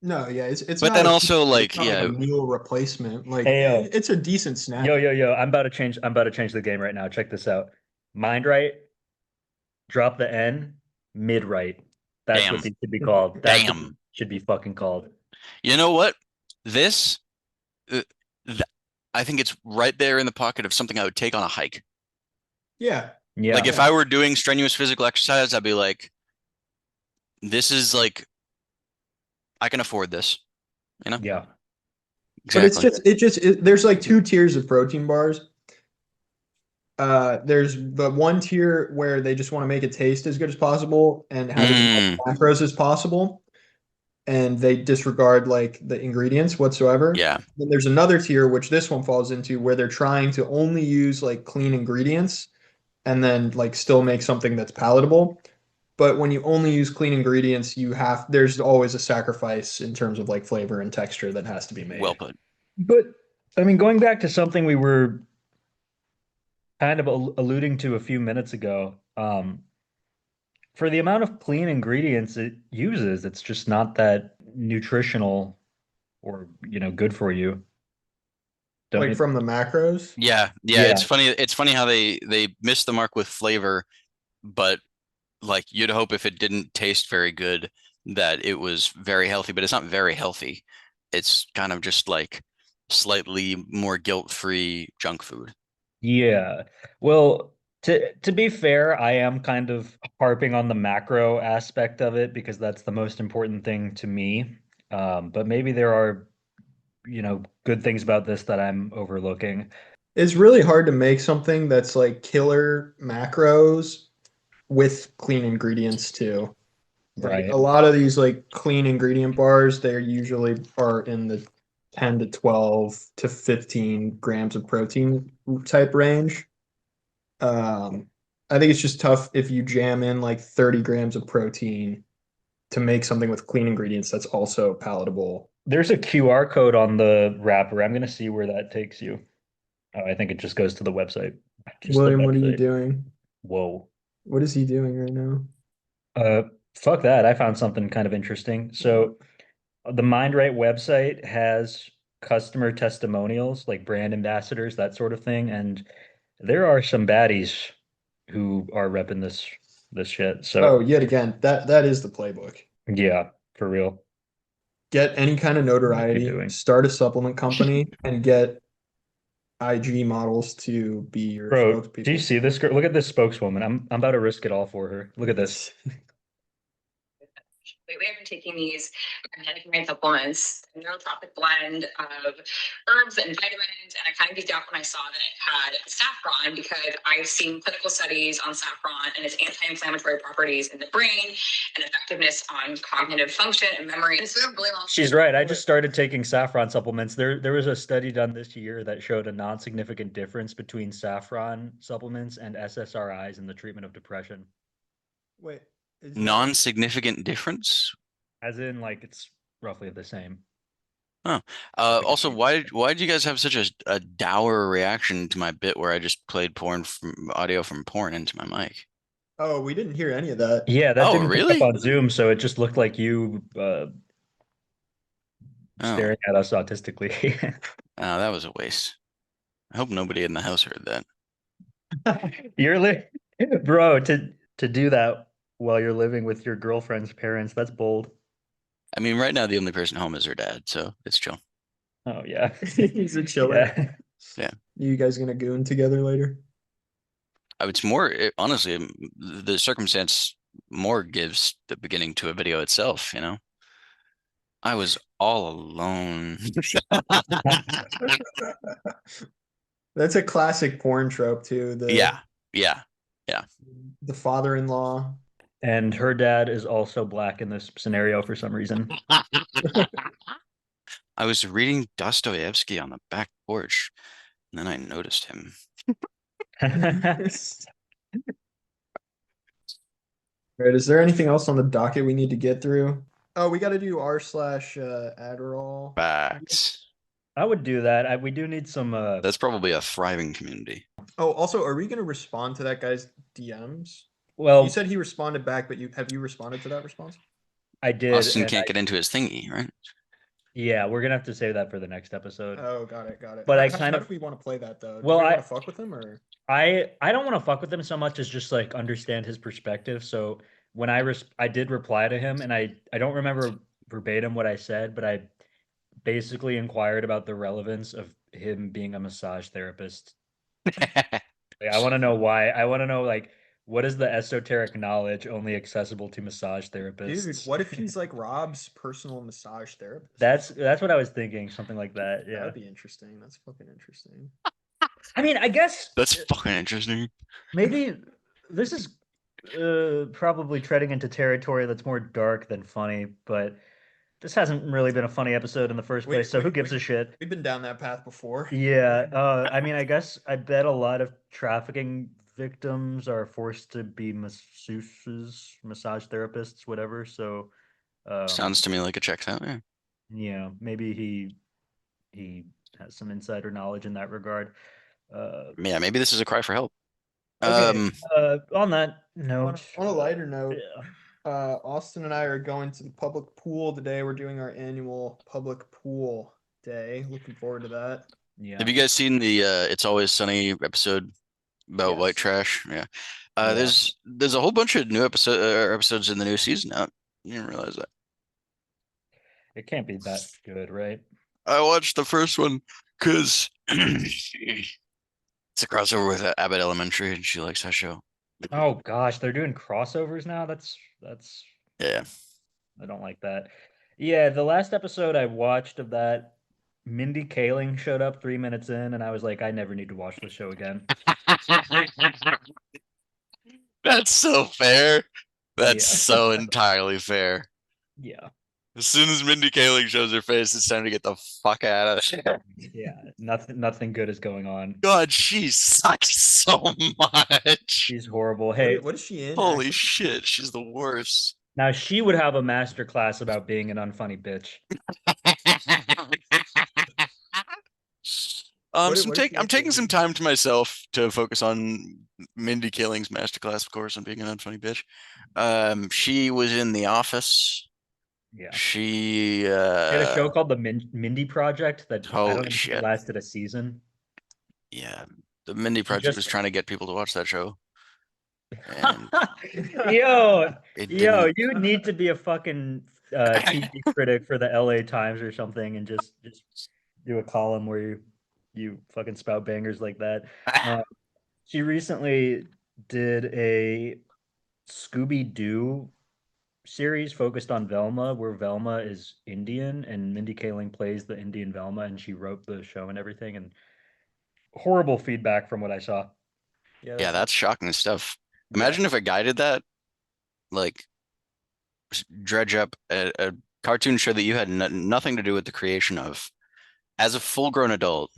no, yeah, it's But not then a also it's like, not like yeah, a meal replacement. Like Hey, yo. it's a decent snack. Yo, I'm about to change the game right now. Check this out. Mind right, drop the N, mid right. That's what damn. these should be called. That's what these Damn. should be fucking called. You know what? This uh, th I think it's right there in the pocket of something I would take on a hike. Yeah. Like Yeah. if I were doing strenuous physical exercise, I'd be like, this is like I can afford this, you know? Yeah. But it's Exactly. just there's like two tiers of protein bars. There's the one tier where they just want to make it taste as good as possible and have as much Mm, macros as possible, and they disregard like the ingredients whatsoever. yeah. Then there's another tier, which this one falls into, where they're trying to only use like clean ingredients and then like still make something that's palatable. But when you only use clean ingredients, there's always a sacrifice in terms of like flavor and texture that has to be Well made. put. But I mean, going back to something we were kind of alluding to a few minutes ago, for the amount of clean ingredients it uses, it's just not that nutritional or, good for you. Don't Like you? from the macros. Yeah, yeah. Yeah. It's funny how they missed the mark with flavor, but like you'd hope if it didn't taste very good that it was very healthy, but it's not very healthy. It's kind of just like slightly more guilt-free junk food. Yeah. Well, to be fair, I am kind of harping on the macro aspect of it because that's the most important thing to me. But maybe there are, good things about this that I'm overlooking. It's really hard to make something that's like killer macros with clean ingredients too. Like Right. a lot of these like clean ingredient bars, they usually are in the 10 to 12 to 15 grams of protein type range. Um, I think it's just tough if you jam in like 30 grams of protein to make something with clean ingredients that's also palatable. There's a QR code on the wrapper. I'm gonna see where that takes you. Oh, I think it just goes to the website. Just the William, what are you website. doing? Whoa. What is he doing right now? Uh, Fuck that. I found something kind of interesting. So the MindRight website has customer testimonials, like brand ambassadors, that sort of thing. And there are some baddies who are repping this this shit. Oh, So yet again, that is the playbook. yeah, for real. Get any kind of notoriety, doing? start a supplement company, and get IG models to be your Bro, do you spokespeople. see this girl? Look at this spokeswoman. I'm about to risk it all for her. Look at this. Lately, I've been taking these magnetic brain supplements, a neurotropic blend of herbs and vitamins, and I kind of geeked out when I saw that it had saffron because I've seen clinical studies on saffron and its anti-inflammatory properties in the brain and effectiveness on cognitive function and memory. It's been a really long. She's right. I just started taking saffron supplements. There was a study done this year that showed a non-significant difference between saffron supplements and SSRIs in the treatment of depression. Wait, is that Non-significant difference? As in, like, it's roughly the same. Also, why did you guys have such a dour reaction to my bit where I just played audio from porn into my mic? Oh, we didn't hear any of that. Yeah, that Oh, didn't pick up really? on Zoom, so it just looked like you Oh, staring at us autistically. that was a waste. I hope nobody in the house heard that. You're bro, to do that while you're living with your girlfriend's parents, that's bold. I mean, right now the only person home is her dad, so it's chill. Oh yeah. He's a chiller. Yeah. You guys gonna goon together later? It's more, honestly, the circumstance more gives the beginning to a video itself, you know? I was all alone. That's a classic porn trope too. Yeah. The father-in-law. And her dad is also black in this scenario for some reason. I was reading Dostoevsky on the back porch, and then I noticed him. Right, is there anything else on the docket we need to get through? Oh, we got to do r/Adderall. Facts. I would do that. We do need some That's probably a thriving community. Oh, also, are we going to respond to that guy's DMs? well, You said he responded back, but have you responded to that response? I did. Austin and can't get into his thingy, right? Yeah, we're gonna have to save that for the next episode. Oh, got it. But I how kind of do we want to play that though? Do Well, we I- want to fuck with him or? I don't want to fuck with him so much as just like understand his perspective. So when I did reply to him, and I don't remember verbatim what I said, but I basically inquired about the relevance of him being a massage therapist. Like, I want to know why. I want to know, like, what is the esoteric knowledge only accessible to massage therapists? Dude, what if he's like Rob's personal massage therapist? That's what I was thinking, something like that. Yeah. That'd be interesting. That's fucking interesting. I mean, I guess That's fucking interesting. maybe this is probably treading into territory that's more dark than funny, but this hasn't really been a funny episode in the first place, so who gives a shit? We've been down that path before. Yeah, I mean, I guess I bet a lot of trafficking victims are forced to be masseuses, massage therapists, whatever. So, Sounds to me like it checks out. Yeah. yeah, maybe he has some insider knowledge in that regard. Yeah, maybe this is a cry for help. Okay. On that note, On a lighter note, yeah. Austin and I are going to the public pool today. We're doing our annual public pool day. Looking forward to that. Yeah. Have you guys seen the It's Always Sunny episode about white Yes. trash? Yeah. Yeah. There's a whole bunch of new episodes in the new season out. You didn't realize that. It can't be that good, right? I watched the first one because it's a crossover with Abbott Elementary, and she likes that show. Oh gosh, they're doing crossovers now. That's Yeah. I don't like that. Yeah, the last episode I watched of that, Mindy Kaling showed up 3 minutes in, and I was like, I never need to watch this show again. That's so fair. That's Yeah. so entirely fair. Yeah, As soon as Mindy Kaling shows her face, it's time to get the fuck out of there. yeah, nothing good is going on. God, she sucks so much. She's horrible. Hey, What is she in? Holy actually? shit, she's the worst. now she would have a master class about being an unfunny bitch. What is she I'm taking in? some time to myself to focus on Mindy Kaling's masterclass, of course, on being an unfunny bitch. She was in The Office. Yeah. She She had a show called the Mindy Project that I Holy don't think shit. lasted a season. yeah, the Mindy She Project just- was trying to get people to watch that show. And Yo, it yo, didn't. you need to be a fucking TV critic for the LA Times or something and just do a column where you fucking spout bangers like that. Uh, she recently did a Scooby-Doo series focused on Velma, where Velma is Indian and Mindy Kaling plays the Indian Velma, and she wrote the show and everything. And horrible feedback from what I saw. Yeah, that's shocking stuff. Yeah. Imagine if a guy did that, like dredge up a cartoon show that you had nothing to do with the creation of. As a full-grown adult,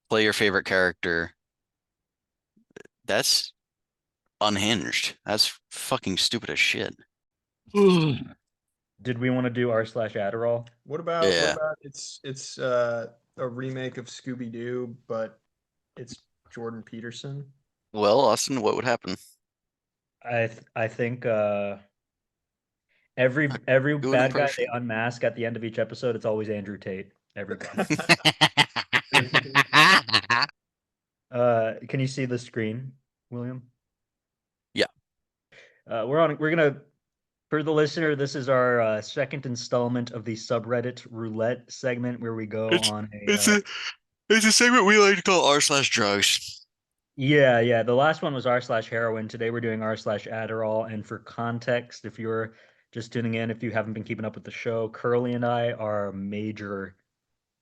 play your favorite character. That's unhinged. That's fucking stupid as shit. Did we want to do r/Adderall? What about Yeah. it's a remake of Scooby Doo, but it's Jordan Peterson. Well, Austin, what would happen? I think every Do an bad guy they impression. unmask at the end of each episode, it's always Andrew Tate. Everybody. Can you see the screen, William? Yeah. We're gonna, for the listener, this is our second installment of the subreddit roulette segment where we go on It's a segment we like to call r/drugs. yeah. The last one was r/heroin. Today we're doing r/Adderall. And for context, if you're just tuning in, if you haven't been keeping up with the show, Curly and I are major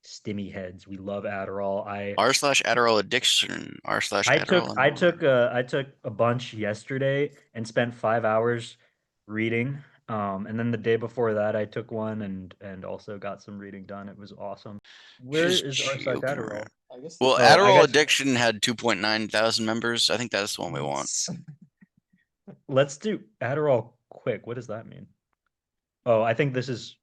stimmy heads. We love Adderall. r/Adderall addiction. r/Adderall. I took a bunch yesterday and spent 5 hours reading. And then the day before that, I took one and also got some reading done. It was awesome. Where Just is joking r/Adderall? around. I guess Well, Oh, I Adderall guess- addiction had 2.9 thousand members. I think that's the one we want. Let's do Adderall quick. What does that mean? Oh, I think this is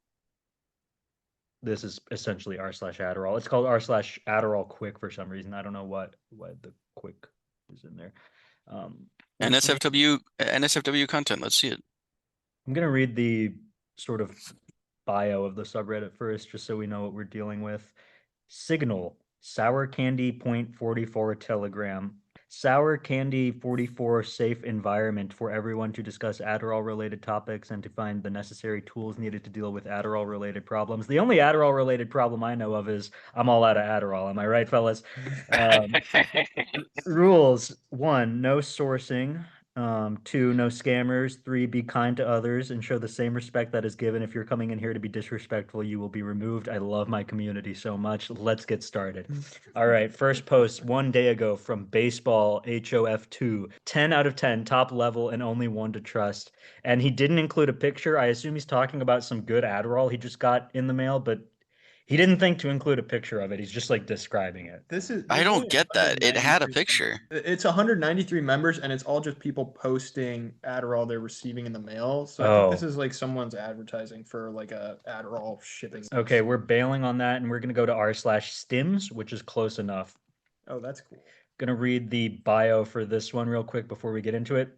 essentially r/Adderall. It's called r/Adderall quick for some reason. I don't know what the quick is in there. NSFW content. Let's see it. I'm gonna read the sort of bio of the subreddit first, just so we know what we're dealing with. Signal, sour candy 0.44 telegram. Sour candy 44 safe environment for everyone to discuss Adderall related topics and to find the necessary tools needed to deal with Adderall related problems. The only Adderall related problem I know of is I'm all out of Adderall. Am I right, fellas? Rules: 1, no sourcing. 2, no scammers. 3, be kind to others and show the same respect that is given. If you're coming in here to be disrespectful, you will be removed. I love my community so much. Let's get started. All right, first post 1 day ago from Baseball HOF2. 10 out of 10, top level and only one to trust. And he didn't include a picture. I assume he's talking about some good Adderall he just got in the mail, but he didn't think to include a picture of it. He's just like describing it. I don't get that. It had a picture. It's 193 members, and it's all just people posting Adderall they're receiving in the mail. So I think this is like someone's advertising for like a Adderall shipping. Okay, we're bailing on that, and we're gonna go to r/stims, which is close enough. Oh, that's cool. Gonna read the bio for this one real quick before we get into it.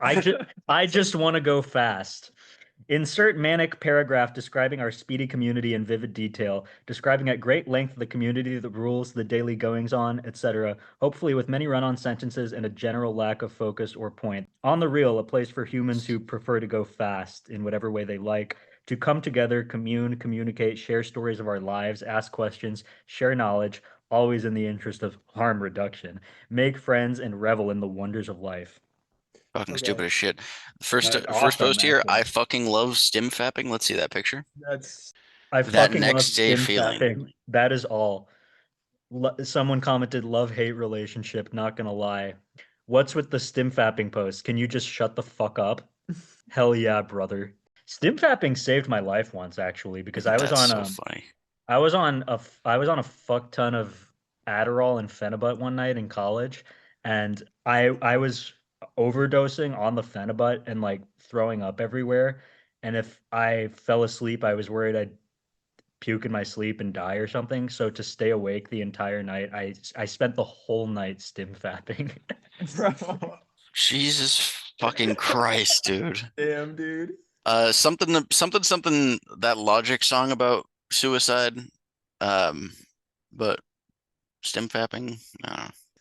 I just want to go fast. Insert manic paragraph describing our speedy community in vivid detail, describing at great length the community, the rules, the daily goings on, etc. Hopefully with many run-on sentences and a general lack of focus or point. On the real, a place for humans who prefer to go fast in whatever way they like, to come together, communicate, share stories of our lives, ask questions, share knowledge, always in the interest of harm reduction, make friends, and revel in the wonders of life. Fucking Okay. stupid as shit. First Awesome, post here. actually. I fucking love stimfapping. Let's see that picture. That's I That fucking love next day feeling. stimfapping. That is all. Someone commented love-hate relationship, not gonna lie. What's with the stimfapping post? Can you just shut the fuck up? Hell yeah, brother. Stimfapping saved my life once, actually, because I was That's on so funny. I was on a fuck ton of Adderall and Phenibut one night in college, and I was overdosing on the Phenibut and like throwing up everywhere. And if I fell asleep, I was worried I'd puke in my sleep and die or something. So to stay awake the entire night, I spent the whole night stim fapping. Jesus fucking Christ, dude. damn, dude. Something that Logic song about suicide. But stimfapping,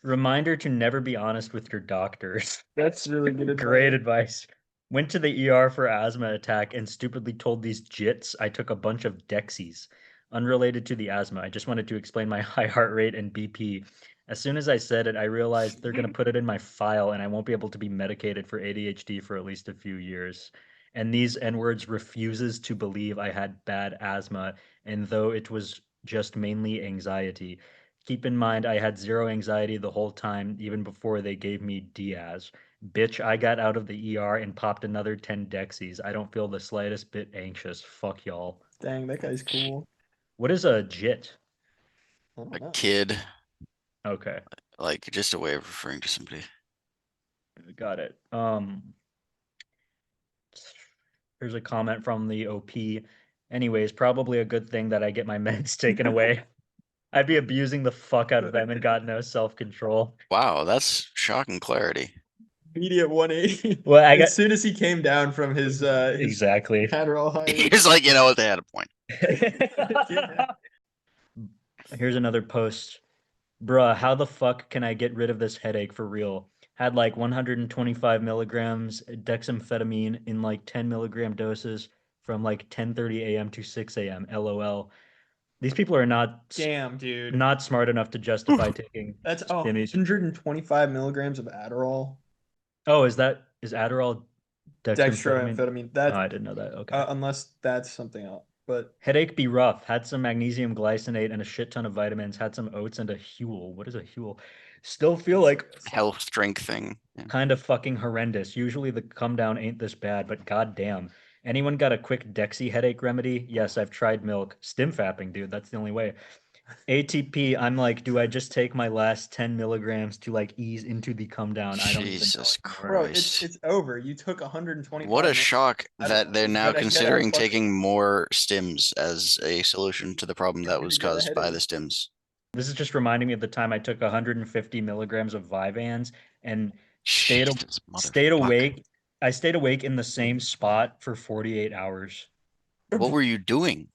Reminder to never be honest with your doctors. That's really good Great advice. Went to the ER for asthma attack and stupidly told these jits I took a bunch of Dexies. Unrelated to the asthma. I just wanted to explain my high heart rate and BP. As soon as I said it, I realized they're going to put it in my file and I won't be able to be medicated for ADHD for at least a few years. And these N-words refuses to believe I had bad asthma, and though it was just mainly anxiety. Keep in mind, I had zero anxiety the whole time, even before they gave me Diaz. Bitch, I got out of the ER and popped another 10 Dexies. I don't feel the slightest bit anxious. Fuck y'all. Dang, that guy's cool. What is a JIT? I don't A know. kid, Okay, like just a way of referring to somebody. got it. Here's a comment from the OP. Anyways, probably a good thing that I get my meds taken away. I'd be abusing the fuck out of them and got no self-control. Wow, that's shocking clarity. Immediate 180. Well, I got As soon as he came down from his exactly. Adderall high. He's like, you know what? They had a point. Here's another post. Bruh, how the fuck can I get rid of this headache for real? Had like 125 milligrams dexamphetamine in like 10 milligram doses from like 10:30 a.m. to 6 a.m. LOL. These people are Damn, dude. not smart enough to justify taking That's stimmies. 125 milligrams of Adderall. Oh, is Adderall dexamphetamine? Dextroamphetamine. Oh, That I didn't know that. Okay. unless that's something else. But Headache be rough. Had some magnesium glycinate and a shit ton of vitamins. Had some oats and a Huel. What is a Huel? Still feel like Health drink thing. Yeah. kind of fucking horrendous. Usually the come down ain't this bad, but goddamn. Anyone got a quick Dexy headache remedy? Yes, I've tried milk. Stimfapping, dude. That's the only way. ATP, I'm like, do I just take my last 10 milligrams to like ease into the come down? I don't even know Jesus anymore. bro, Christ. it's over. You took 125. What a shock I that don't they're know, now gotta get a considering fucking- taking more stims as a solution to the problem that You're was gonna get a caused by the headache. stims. This is just reminding me of the time I took 150 milligrams of Vyvanse and stayed Jesus, stayed motherfuck. awake. I stayed awake in the same spot for 48 hours. What were you doing?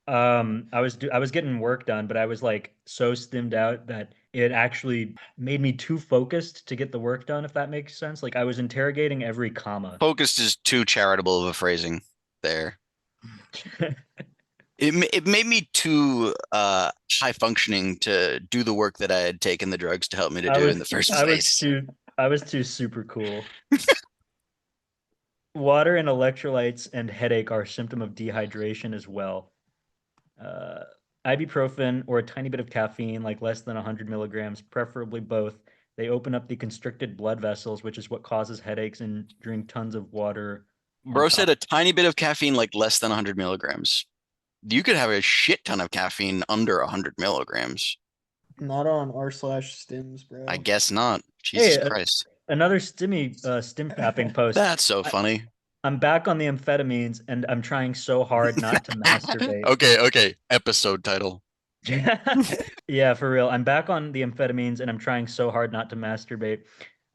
I was getting work done, but I was like so stimmed out that it actually made me too focused to get the work done, if that makes sense. Like I was interrogating every comma. Focused is too charitable of a phrasing there. It made me too high functioning to do the work that I had taken the drugs to help me to do in the first place. I was too super cool. Water and electrolytes and headache are a symptom of dehydration as well. Uh, Ibuprofen or a tiny bit of caffeine, like less than 100 milligrams, preferably both. They open up the constricted blood vessels, which is what causes headaches, and drink tons of water. Bro said a tiny bit of caffeine, like less than 100 milligrams. You could have a shit ton of caffeine under 100 milligrams. Not on r/stims, bro. I guess not. Jesus Christ. Another stim fapping post. That's so funny. I'm back on the amphetamines and I'm trying so hard not to masturbate. Okay. Episode title. Yeah, for real. I'm back on the amphetamines and I'm trying so hard not to masturbate.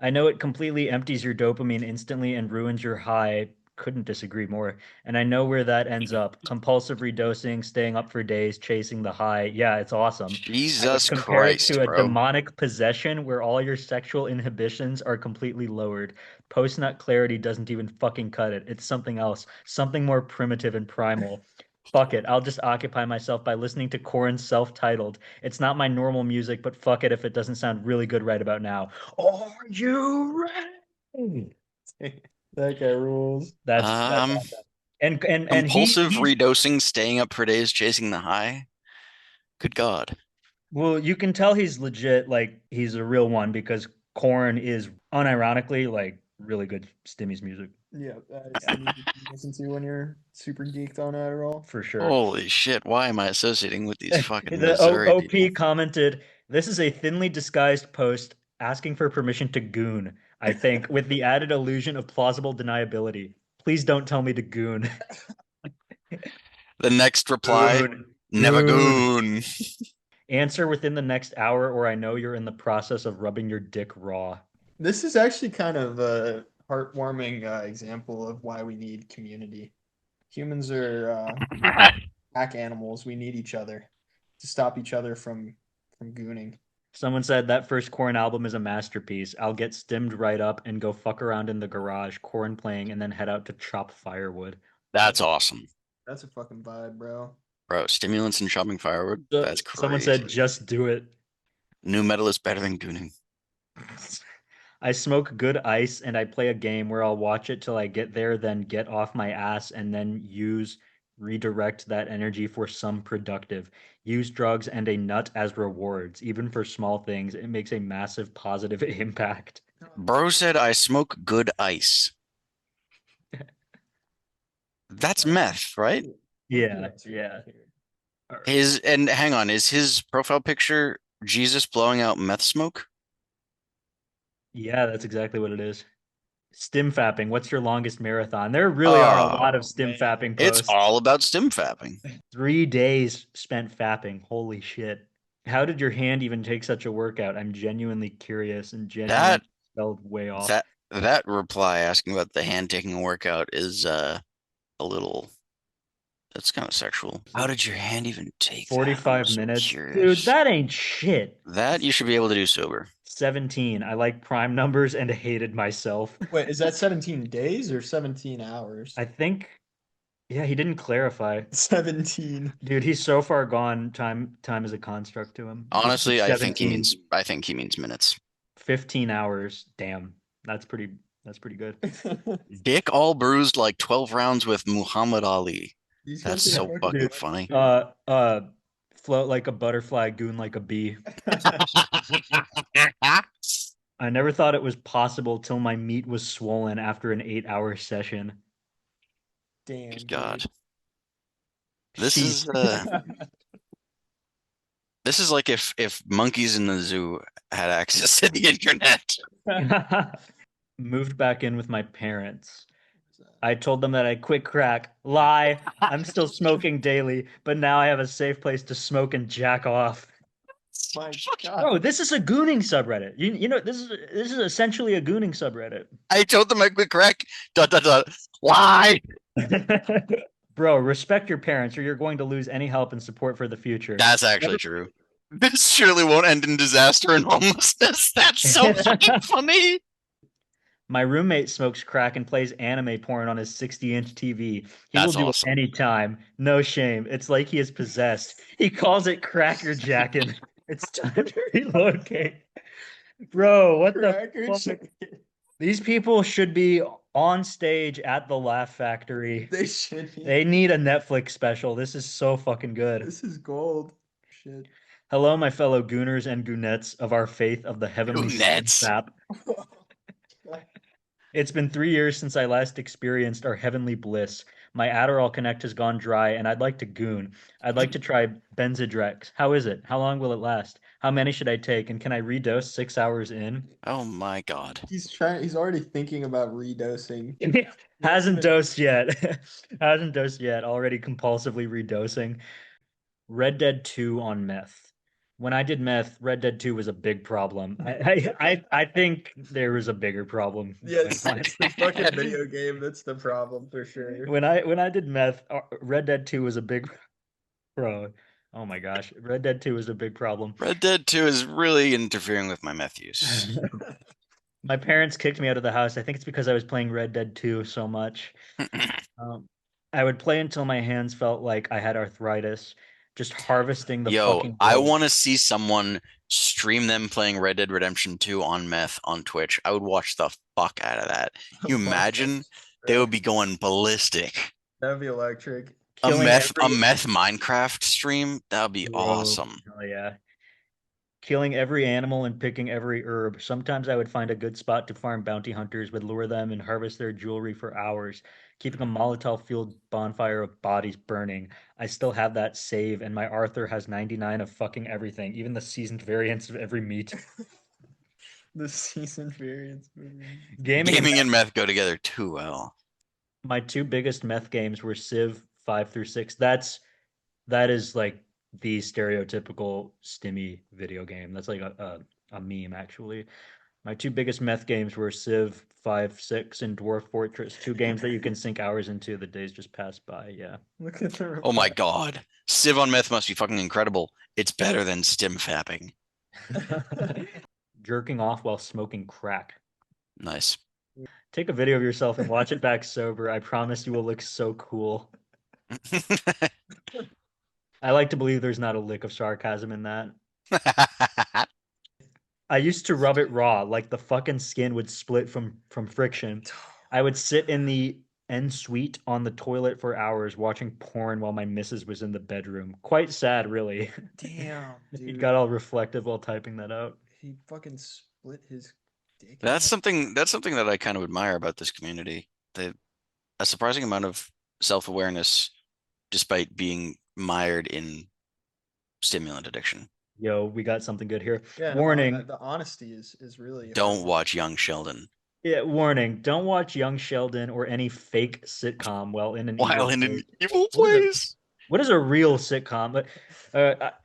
I know it completely empties your dopamine instantly and ruins your high. Couldn't disagree more. And I know where that ends up. Compulsive redosing, staying up for days, chasing the high. Yeah, it's awesome. Jesus Compare Christ, it to a bro. demonic possession where all your sexual inhibitions are completely lowered. Post-nut clarity doesn't even fucking cut it. It's something else, something more primitive and primal. Fuck it, I'll just occupy myself by listening to Korn's self-titled. It's not my normal music, but fuck it if it doesn't sound really good right about now. Are you ready? That guy rules. That's awesome. And compulsive he's redosing, staying up for days, chasing the high. Good God. well, you can tell he's legit, like he's a real one because Korn is unironically like really good Stimmy's music. Yeah, that's the music you listen to when you're super geeked on Adderall. For sure. Holy shit, why am I associating with these fucking The Missouri OP people? commented, "This is a thinly disguised post asking for permission to goon, I think, with the added illusion of plausible deniability. Please don't tell me to goon." The next reply, Goon. never Goon. goon. Answer within the next hour, or I know you're in the process of rubbing your dick raw. This is actually kind of a heartwarming example of why we need community. Humans are pack animals. We need each other to stop each other from gooning. Someone said that first Korn album is a masterpiece. I'll get stimmed right up and go fuck around in the garage, Korn playing, and then head out to chop firewood. That's awesome. That's a fucking vibe, bro. Bro, stimulants and chopping firewood. That's Someone crazy. said, just do it. New metal is better than gooning. I smoke good ice and I play a game where I'll watch it till I get there, then get off my ass and then redirect that energy for some productive. Use drugs and a nut as rewards. Even for small things, it makes a massive positive impact. Bro said I smoke good ice. That's meth, right? Yeah. And hang on, is his profile picture Jesus blowing out meth smoke? Yeah, that's exactly what it is. Stimfapping. What's your longest marathon? There really are a lot of Oh, stimfapping It's posts. all about stimfapping. 3 days spent fapping. Holy shit. How did your hand even take such a workout? I'm genuinely curious and genuinely spelled way off. That reply asking about the hand taking a workout is a little, that's kind of sexual. How did your hand even take that? 45 I'm so minutes. curious. Dude, that ain't shit. That you should be able to do sober. 17. I like prime numbers and hated myself. Wait, is that 17 days or 17 hours? I think, yeah, he didn't clarify. 17. Dude, he's so far gone. Time is a construct to him. Honestly, I think he 17. means minutes. 15 hours. Damn. That's pretty good. Dick all bruised like 12 rounds with Muhammad Ali. These That's guys are so fucking fucking good. funny. Float like a butterfly, goon like a bee. I never thought it was possible till my meat was swollen after an 8-hour session. Damn. Good God. dude. This is this is like if monkeys in the zoo had access to the internet. Moved back in with my parents. I told them that I quit crack. Lie. I'm still smoking daily, but now I have a safe place to smoke and jack off. My God. Bro, this is a gooning subreddit. You know this is essentially a gooning subreddit. I told them I quit crack. ... Lie. Bro, respect your parents or you're going to lose any help and support for the future. That's actually true. This surely won't end in disaster and homelessness. That's so fucking funny. My roommate smokes crack and plays anime porn on his 60-inch TV. He That's will do awesome. it anytime. No shame. It's like he is possessed. He calls it cracker jacking. It's time to relocate. Bro, what Cracker the fuck? jacket. These people should be on stage at the Laugh Factory. They should be. They need a Netflix special. This is so fucking good. This is gold. Shit. Hello, my fellow gooners and goonettes of our faith of the heavenly Goonettes. sap. It's been 3 years since I last experienced our heavenly bliss. My Adderall Connect has gone dry, and I'd like to goon. I'd like to try Benzodrex. How is it? How long will it last? How many should I take? And can I redose 6 hours in? Oh my God. He's already thinking about redosing. Hasn't dosed yet. Hasn't dosed yet. Already compulsively redosing. Red Dead 2 on meth. When I did meth, Red Dead 2 was a big problem. I think there was a bigger problem. Yes, it's the fucking video game that's the problem for sure. When I did meth, Red Dead 2 was a big bro. Oh my gosh, Red Dead 2 was a big problem. Red Dead 2 is really interfering with my meth use. My parents kicked me out of the house. I think it's because I was playing Red Dead 2 so much. I would play until my hands felt like I had arthritis, just harvesting the fucking I wood. want to see someone stream them playing Red Dead Redemption 2 on meth on Twitch. I would watch the fuck out of that. You imagine? They would be going ballistic. That'd be electric. A Killing meth every- Minecraft stream? That would be Bro, awesome. hell yeah. Killing every animal and picking every herb. Sometimes I would find a good spot to farm bounty hunters, would lure them and harvest their jewelry for hours, keeping a Molotov-fueled bonfire of bodies burning. I still have that save, and my Arthur has 99 of fucking everything, even the seasoned variants of every meat. The season variants. Gaming and meth go together too well. my 2 biggest meth games were Civ 5 through 6. That is like the stereotypical stimmy video game. That's like a meme actually. My 2 biggest meth games were Civ 5, 6, and Dwarf Fortress. 2 games that you can sink hours into. The days just pass by. Yeah. Look at the Oh my God. Civ on meth must be fucking incredible. It's better than stimfapping. Jerking off while smoking crack. Nice. Take a video of yourself and watch it back sober. I promise you will look so cool. I like to believe there's not a lick of sarcasm in that. I used to rub it raw, like the fucking skin would split from friction. I would sit in the en suite on the toilet for hours watching porn while my missus was in the bedroom. Quite sad, really. Damn, He dude. got all reflective while typing that out. He fucking split his dick. That's something that I kind of admire about this community. A surprising amount of self-awareness despite being mired in stimulant addiction. Yo, we got something good here. Yeah, Warning. the honesty is really Don't watch Young Sheldon. Yeah, warning. Don't watch Young Sheldon or any fake sitcom while in an While in an place. evil What is place. What is a real sitcom? But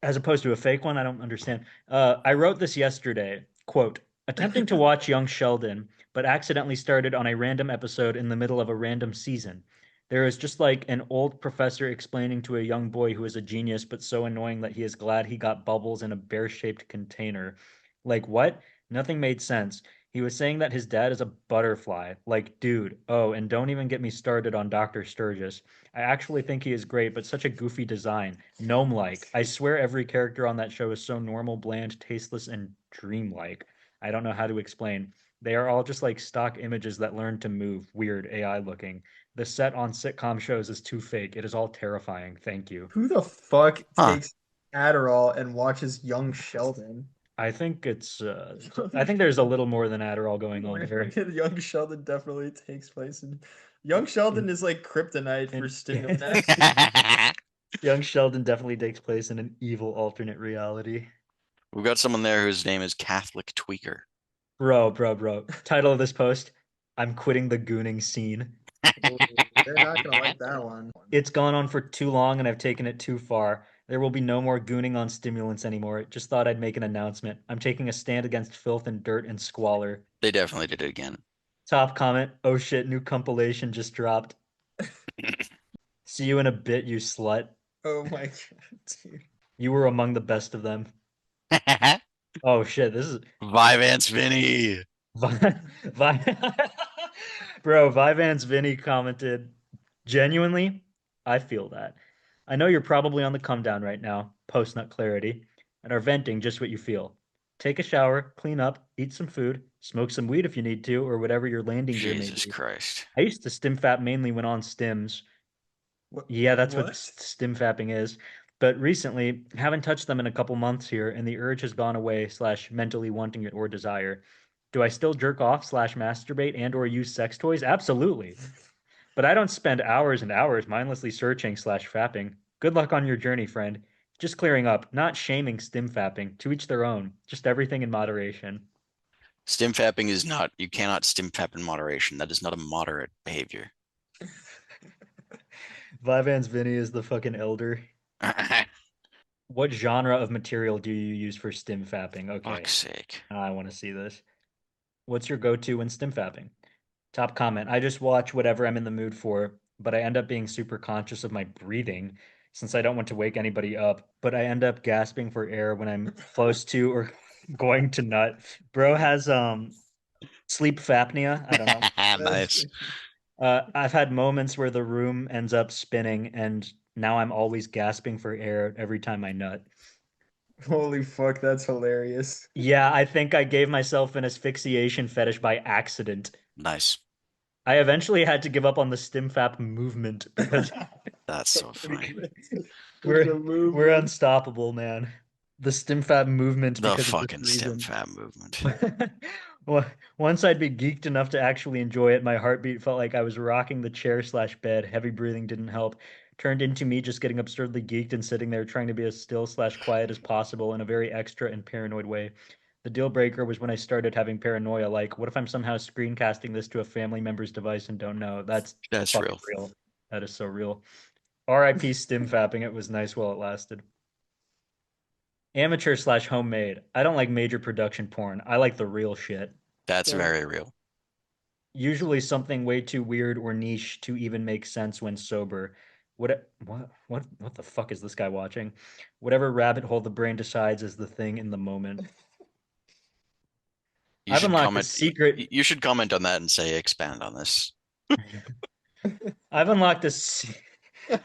as opposed to a fake one, I don't understand. I wrote this yesterday. Quote, attempting to watch Young Sheldon, but accidentally started on a random episode in the middle of a random season. There is just like an old professor explaining to a young boy who is a genius, but so annoying that he is glad he got bubbles in a bear-shaped container. Like what? Nothing made sense. He was saying that his dad is a butterfly. Like, dude. Oh, and don't even get me started on Dr. Sturgis. I actually think he is great, but such a goofy design. Gnome-like. I swear every character on that show is so normal, bland, tasteless, and dreamlike. I don't know how to explain. They are all just like stock images that learn to move, weird, AI looking. The set on sitcom shows is too fake. It is all terrifying. Thank you. Who the fuck Huh. takes Adderall and watches Young Sheldon? I think it's I think there's a little more than Adderall going on here. Young Sheldon definitely takes place in Young Sheldon is like kryptonite for In- stimulant. Young Sheldon definitely takes place in an evil alternate reality. We've got someone there whose name is Catholic Tweaker. Bro. Title of this post, I'm quitting the gooning scene. They're not gonna like that one. It's gone on for too long and I've taken it too far. There will be no more gooning on stimulants anymore. Just thought I'd make an announcement. I'm taking a stand against filth and dirt and squalor. They definitely did it again. Top comment, oh shit, new compilation just dropped. See you in a bit, you slut. Oh my god, dude. You were among the best of them. Oh shit, this is Vivance Vinny. Bro, Vivance Vinny commented, genuinely, I feel that. I know you're probably on the come down right now, post nut clarity, and are venting just what you feel. Take a shower, clean up, eat some food, smoke some weed if you need to, or whatever your landing gear may Jesus be. Christ. I used to stim fap mainly when on stims. Yeah, that's what stim fapping is. But recently, haven't touched them in a couple months here, and the urge has gone away / mentally wanting it or desire. Do I still jerk off / masturbate and or use sex toys? Absolutely. But I don't spend hours and hours mindlessly searching / fapping. Good luck on your journey, friend. Just clearing up, not shaming stim fapping. To each their own. Just everything in moderation. Stim fapping is not, you cannot stim fap in moderation. That is not a moderate behavior. Vivance Vinny is the fucking elder. What genre of material do you use for stim fapping? Okay. Fuck's sake. I want to see this. What's your go-to when stim fapping? Top comment. I just watch whatever I'm in the mood for, but I end up being super conscious of my breathing since I don't want to wake anybody up, but I end up gasping for air when I'm close to or going to nut. Bro has sleep apnea. I don't know. Nice. I've had moments where the room ends up spinning and now I'm always gasping for air every time I nut. Holy fuck, that's hilarious. Yeah, I think I gave myself an asphyxiation fetish by accident. Nice. I eventually had to give up on the stimfap movement because That's so funny. we're unstoppable, man. The stimfap movement The because of fucking this stim reason. fap movement. Well, once I'd be geeked enough to actually enjoy it, my heartbeat felt like I was rocking the chair / bed. Heavy breathing didn't help. Turned into me just getting absurdly geeked and sitting there trying to be as still / quiet as possible in a very extra and paranoid way. The deal breaker was when I started having paranoia, like, what if I'm somehow screencasting this to a family member's device and don't know? That's fucking real. That is so real. RIP stim fapping. It was nice while it lasted. Amateur / homemade. I don't like major production porn. I like the real shit. That's very real. Usually something way too weird or niche to even make sense when sober. What the fuck is this guy watching? Whatever rabbit hole the brain decides is the thing in the moment. You I've should unlocked a comment. secret. You should comment on that and say expand on this. I've unlocked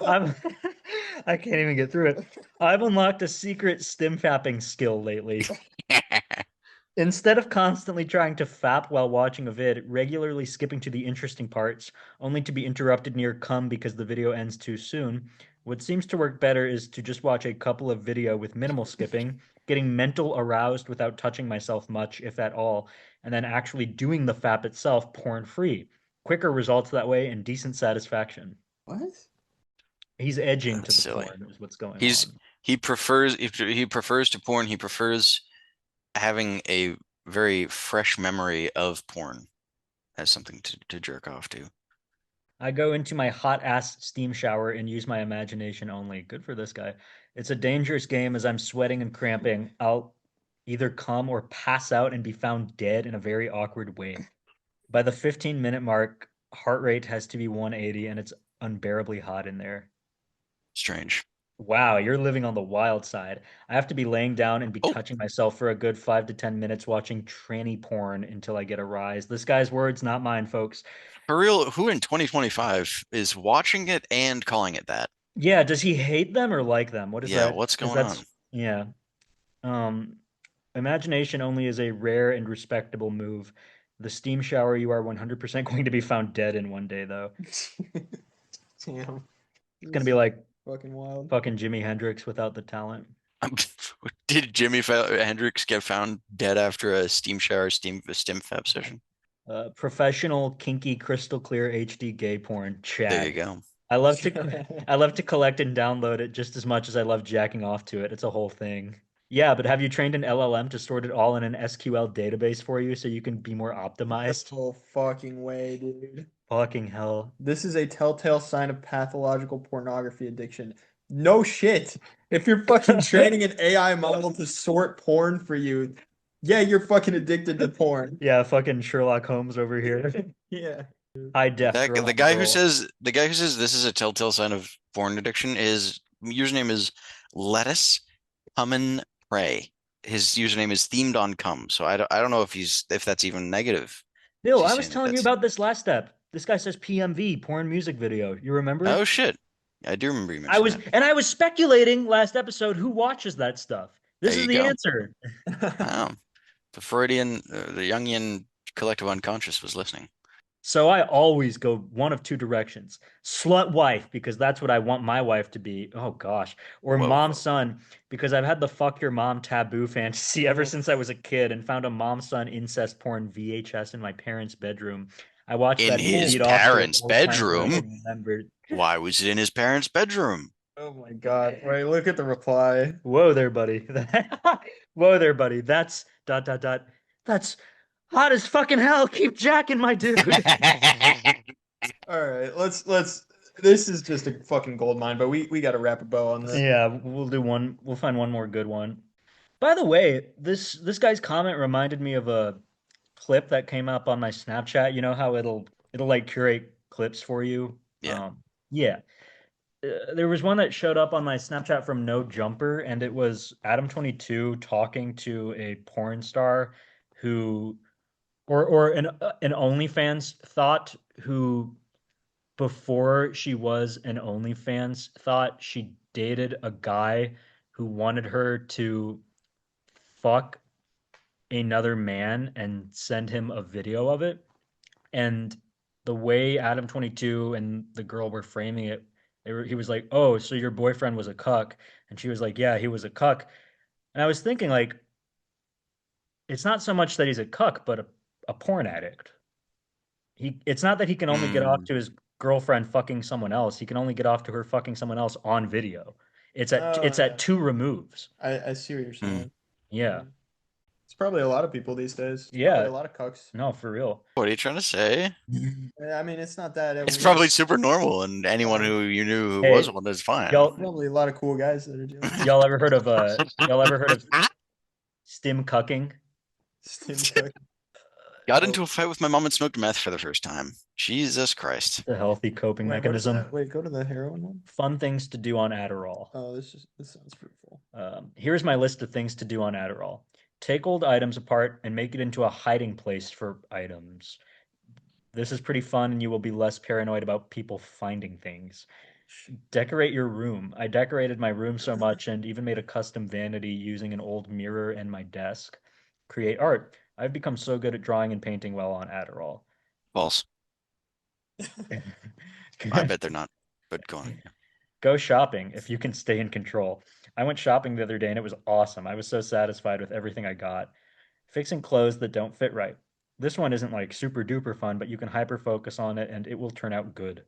I'm I can't even get through it. I've unlocked a secret stimfapping skill lately. Instead of constantly trying to fap while watching a vid, regularly skipping to the interesting parts, only to be interrupted near cum because the video ends too soon, what seems to work better is to just watch a couple of video with minimal skipping, getting mental aroused without touching myself much, if at all, and then actually doing the fap itself porn free. Quicker results that way and decent satisfaction. What? He's edging to That's the silly. porn is what's going He's on. he prefers to porn. He prefers having a very fresh memory of porn as something to jerk off to. I go into my hot ass steam shower and use my imagination only. Good for this guy. It's a dangerous game as I'm sweating and cramping. I'll either come or pass out and be found dead in a very awkward way. By the 15-minute mark, heart rate has to be 180 and it's unbearably hot in there. Strange. Wow, you're living on the wild side. I have to be laying down and be Oh. touching myself for a good 5 to 10 minutes watching tranny porn until I get a rise. This guy's words, not mine, folks. For real, who in 2025 is watching it and calling it that? Yeah, does he hate them or like them? What is Yeah, that? what's 'Cause going on? yeah. Imagination only is a rare and respectable move. The steam shower, you are 100% going to be found dead in one day, though. Damn. It's gonna be like Fucking wild. fucking Jimi Hendrix without the talent. Did Jimi Hendrix get found dead after a steam shower stim fab session? Professional, kinky, crystal clear HD gay porn. There Chat. you go. I love to collect and download it just as much as I love jacking off to it. It's a whole thing. Yeah, but have you trained an LLM to sort it all in an SQL database for you so you can be more optimized? No fucking way, dude. Fucking hell. This is a telltale sign of pathological pornography addiction. No shit. If you're fucking training an AI model to sort porn for you, yeah, you're fucking addicted to porn. Yeah, fucking Sherlock Holmes over here. Yeah. High def girl The on guy who girl. says this is a telltale sign of porn addiction, his username is lettuce come and pray. His username is themed on cum. So I don't know if that's even negative. Bill, He's I was saying telling you that's- about this last step. This guy says PMV, porn music video. You remember? Oh shit. I do remember you I mentioned that. I was speculating last episode who watches that stuff. This There is you the go. answer. Wow. The Freudian, the Jungian collective unconscious was listening. So I always go one of two directions. Slut wife, because that's what I want my wife to be. Oh gosh. Or Whoa. mom son, because I've had the fuck your mom taboo fantasy ever since I was a kid and found a mom son incest porn VHS in my parents' bedroom. I watched In that his beat off to parents' old times bedroom? I can remember. Why was it in his parents' bedroom? Oh my god. Wait, look at the reply. Whoa there, buddy. Whoa there, buddy. That's ... That's hot as fucking hell. Keep jacking my dude. All right, let's this is just a fucking gold mine, but we got to wrap a bow on this. Yeah, we'll do one. We'll find one more good one. By the way, this guy's comment reminded me of a clip that came up on my Snapchat. You know how it'll like curate clips for you? Yeah. Yeah. There was one that showed up on my Snapchat from No Jumper, and it was Adam22 talking to a porn star who, or an OnlyFans thought who, before she was an OnlyFans, thought she dated a guy who wanted her to fuck another man and send him a video of it. And the way Adam22 and the girl were framing it, he was like, "Oh, so your boyfriend was a cuck?" And she was like, "Yeah, he was a cuck." And I was thinking, like, it's not so much that he's a cuck, but a porn addict. It's not that he can only get off to his girlfriend fucking someone else. He can only get off to her fucking someone else on video. It's yeah. at 2 removes. I see what you're saying. Yeah. It's probably a lot of people these days. Yeah. Probably a lot of cucks. No, for real. What are you trying to say? I mean, it's not that. It's probably super normal, and anyone who you knew who was one is fine. Probably a lot of cool guys that are doing it. Y'all ever heard of stim cucking? Stim cuck. Got into a fight with my mom and smoked meth for the first time. Jesus Christ. The healthy coping Wait, what is mechanism. that? Wait, go to the heroin one. Fun things to do on Adderall. Oh, this sounds fruitful. Here's my list of things to do on Adderall. Take old items apart and make it into a hiding place for items. This is pretty fun, and you will be less paranoid about people finding things. Decorate your room. I decorated my room so much and even made a custom vanity using an old mirror and my desk. Create art. I've become so good at drawing and painting while on Adderall. False. I bet they're not, but go on. Go shopping if you can stay in control. I went shopping the other day and it was awesome. I was so satisfied with everything I got. Fixing clothes that don't fit right. This one isn't like super duper fun, but you can hyper focus on it and it will turn out good.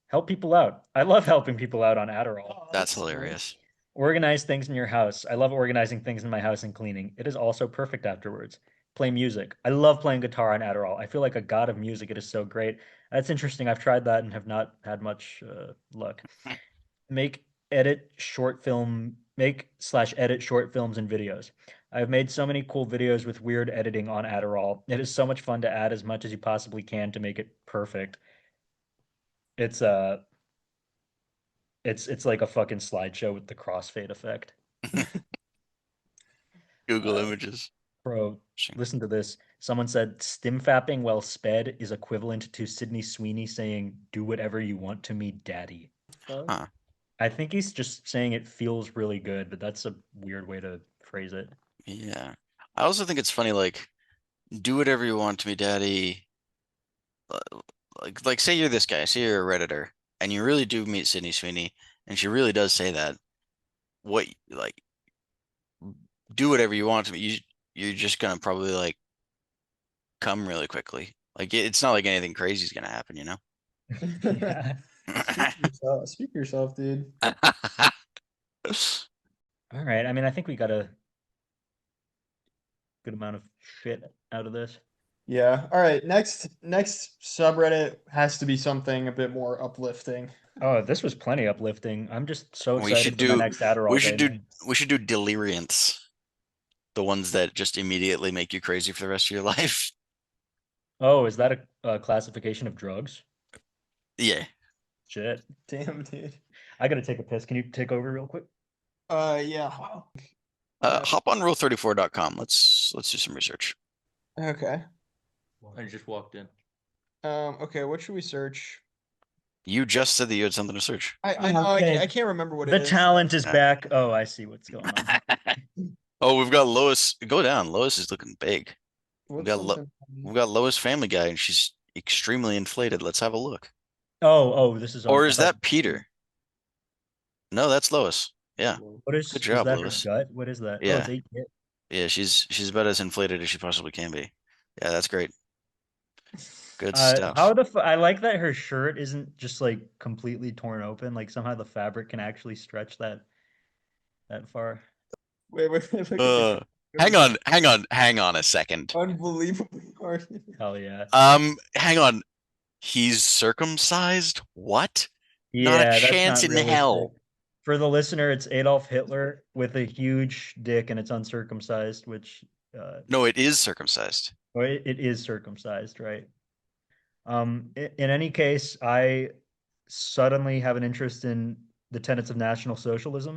Help people out. I love helping people out on Adderall. That's hilarious. Organize things in your house. I love organizing things in my house and cleaning. It is also perfect afterwards. Play music. I love playing guitar on Adderall. I feel like a god of music. It is so great. That's interesting. I've tried that and have not had much luck. Make edit short film make/edit short films and videos. I've made so many cool videos with weird editing on Adderall. It is so much fun to add as much as you possibly can to make it perfect. It's it's like a fucking slideshow with the crossfade effect. Google images. Bro, listen to this. Someone said stimfapping while sped is equivalent to Sydney Sweeney saying, "Do whatever you want to me, daddy." Huh. I think he's just saying it feels really good, but that's a weird way to phrase it. Yeah. I also think it's funny, like, do whatever you want to me, daddy. Like say you're this guy, say you're a Redditor, and you really do meet Sydney Sweeney, and she really does say that. What, like, do whatever you want to me. You're just gonna probably like come really quickly. Like it's not like anything crazy is gonna happen, you know? Yeah. Speak for yourself, dude. All right. I mean, I think we got a good amount of shit out of this. Yeah. All right. Next subreddit has to be something a bit more uplifting. Oh, this was plenty uplifting. I'm just so We excited should for my do next Adderall we should day, do man. we should do deliriants. The ones that just immediately make you crazy for the rest of your life. Oh, is that a classification of drugs? Yeah. Shit. Damn, dude. I gotta take a piss. Can you take over real quick? Yeah. Hop on rule34.com. Let's do some research. Okay. I just walked in. Okay, what should we search? You just said that you had something to search. Okay. I can't remember what The it is. talent is back. Oh, I see what's going on. Oh, we've got Lois. Go down. Lois is looking big. What's got something- We've got Lois Family Guy, and she's extremely inflated. Let's have a look. Oh, this is. Or is that Peter? No, that's Lois. Yeah. What is? Good job, is that her Lewis. gut? What is that? Yeah. Oh, it's 8-bit. Yeah, she's about as inflated as she possibly can be. Yeah, that's great. Good stuff. How I like that her shirt isn't just like completely torn open. Like somehow the fabric can actually stretch that far. Wait, look at the- Hang on a second. Unbelievably hard. Hell yeah. Hang on. He's circumcised? What? Yeah, Not a that's chance not in hell. realistic. For the listener, it's Adolf Hitler with a huge dick and it's uncircumcised, which No, it is circumcised. or it is circumcised, right? In any case, I suddenly have an interest in the tenets of National Socialism.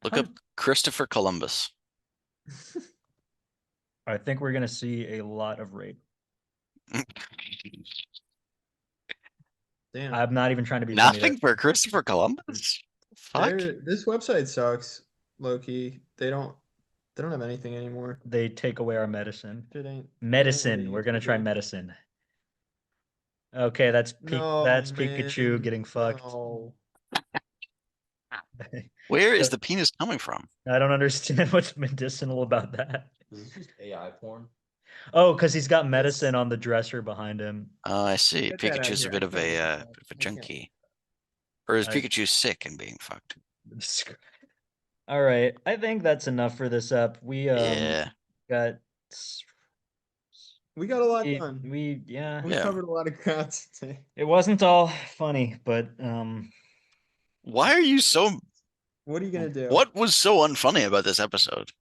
Look up Christopher Columbus. I think we're gonna see a lot of rape. Damn. I'm not even trying to be funny. Nothing for Christopher Columbus? Fuck. This website sucks, Loki. They don't have anything anymore. They take away our medicine. It ain't Medicine. We're gonna try medicine. Okay, that's that's Pikachu man, getting fucked. no. Where is the penis coming from? I don't understand what's medicinal about that. Is this just AI porn? Oh, because he's got medicine on the dresser behind him. Oh, I see. Get that out Pikachu's a here. bit I of can't a look at bit that. of a I can't. junkie. Or is I- Pikachu sick and being fucked? All right, I think that's enough for this up. We Yeah. got We got a lot we, done. we yeah. We Yeah. covered a lot of ground today. It wasn't all funny, but Why are you so What are you gonna do? what was so unfunny about this episode?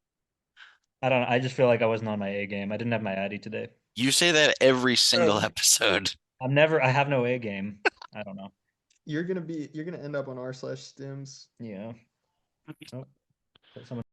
I don't know. I just feel like I wasn't on my A game. I didn't have my Addy today. You say that every single Oh. episode. I have no A game. I don't know. You're gonna end up on r/stims. Yeah. Oh, someone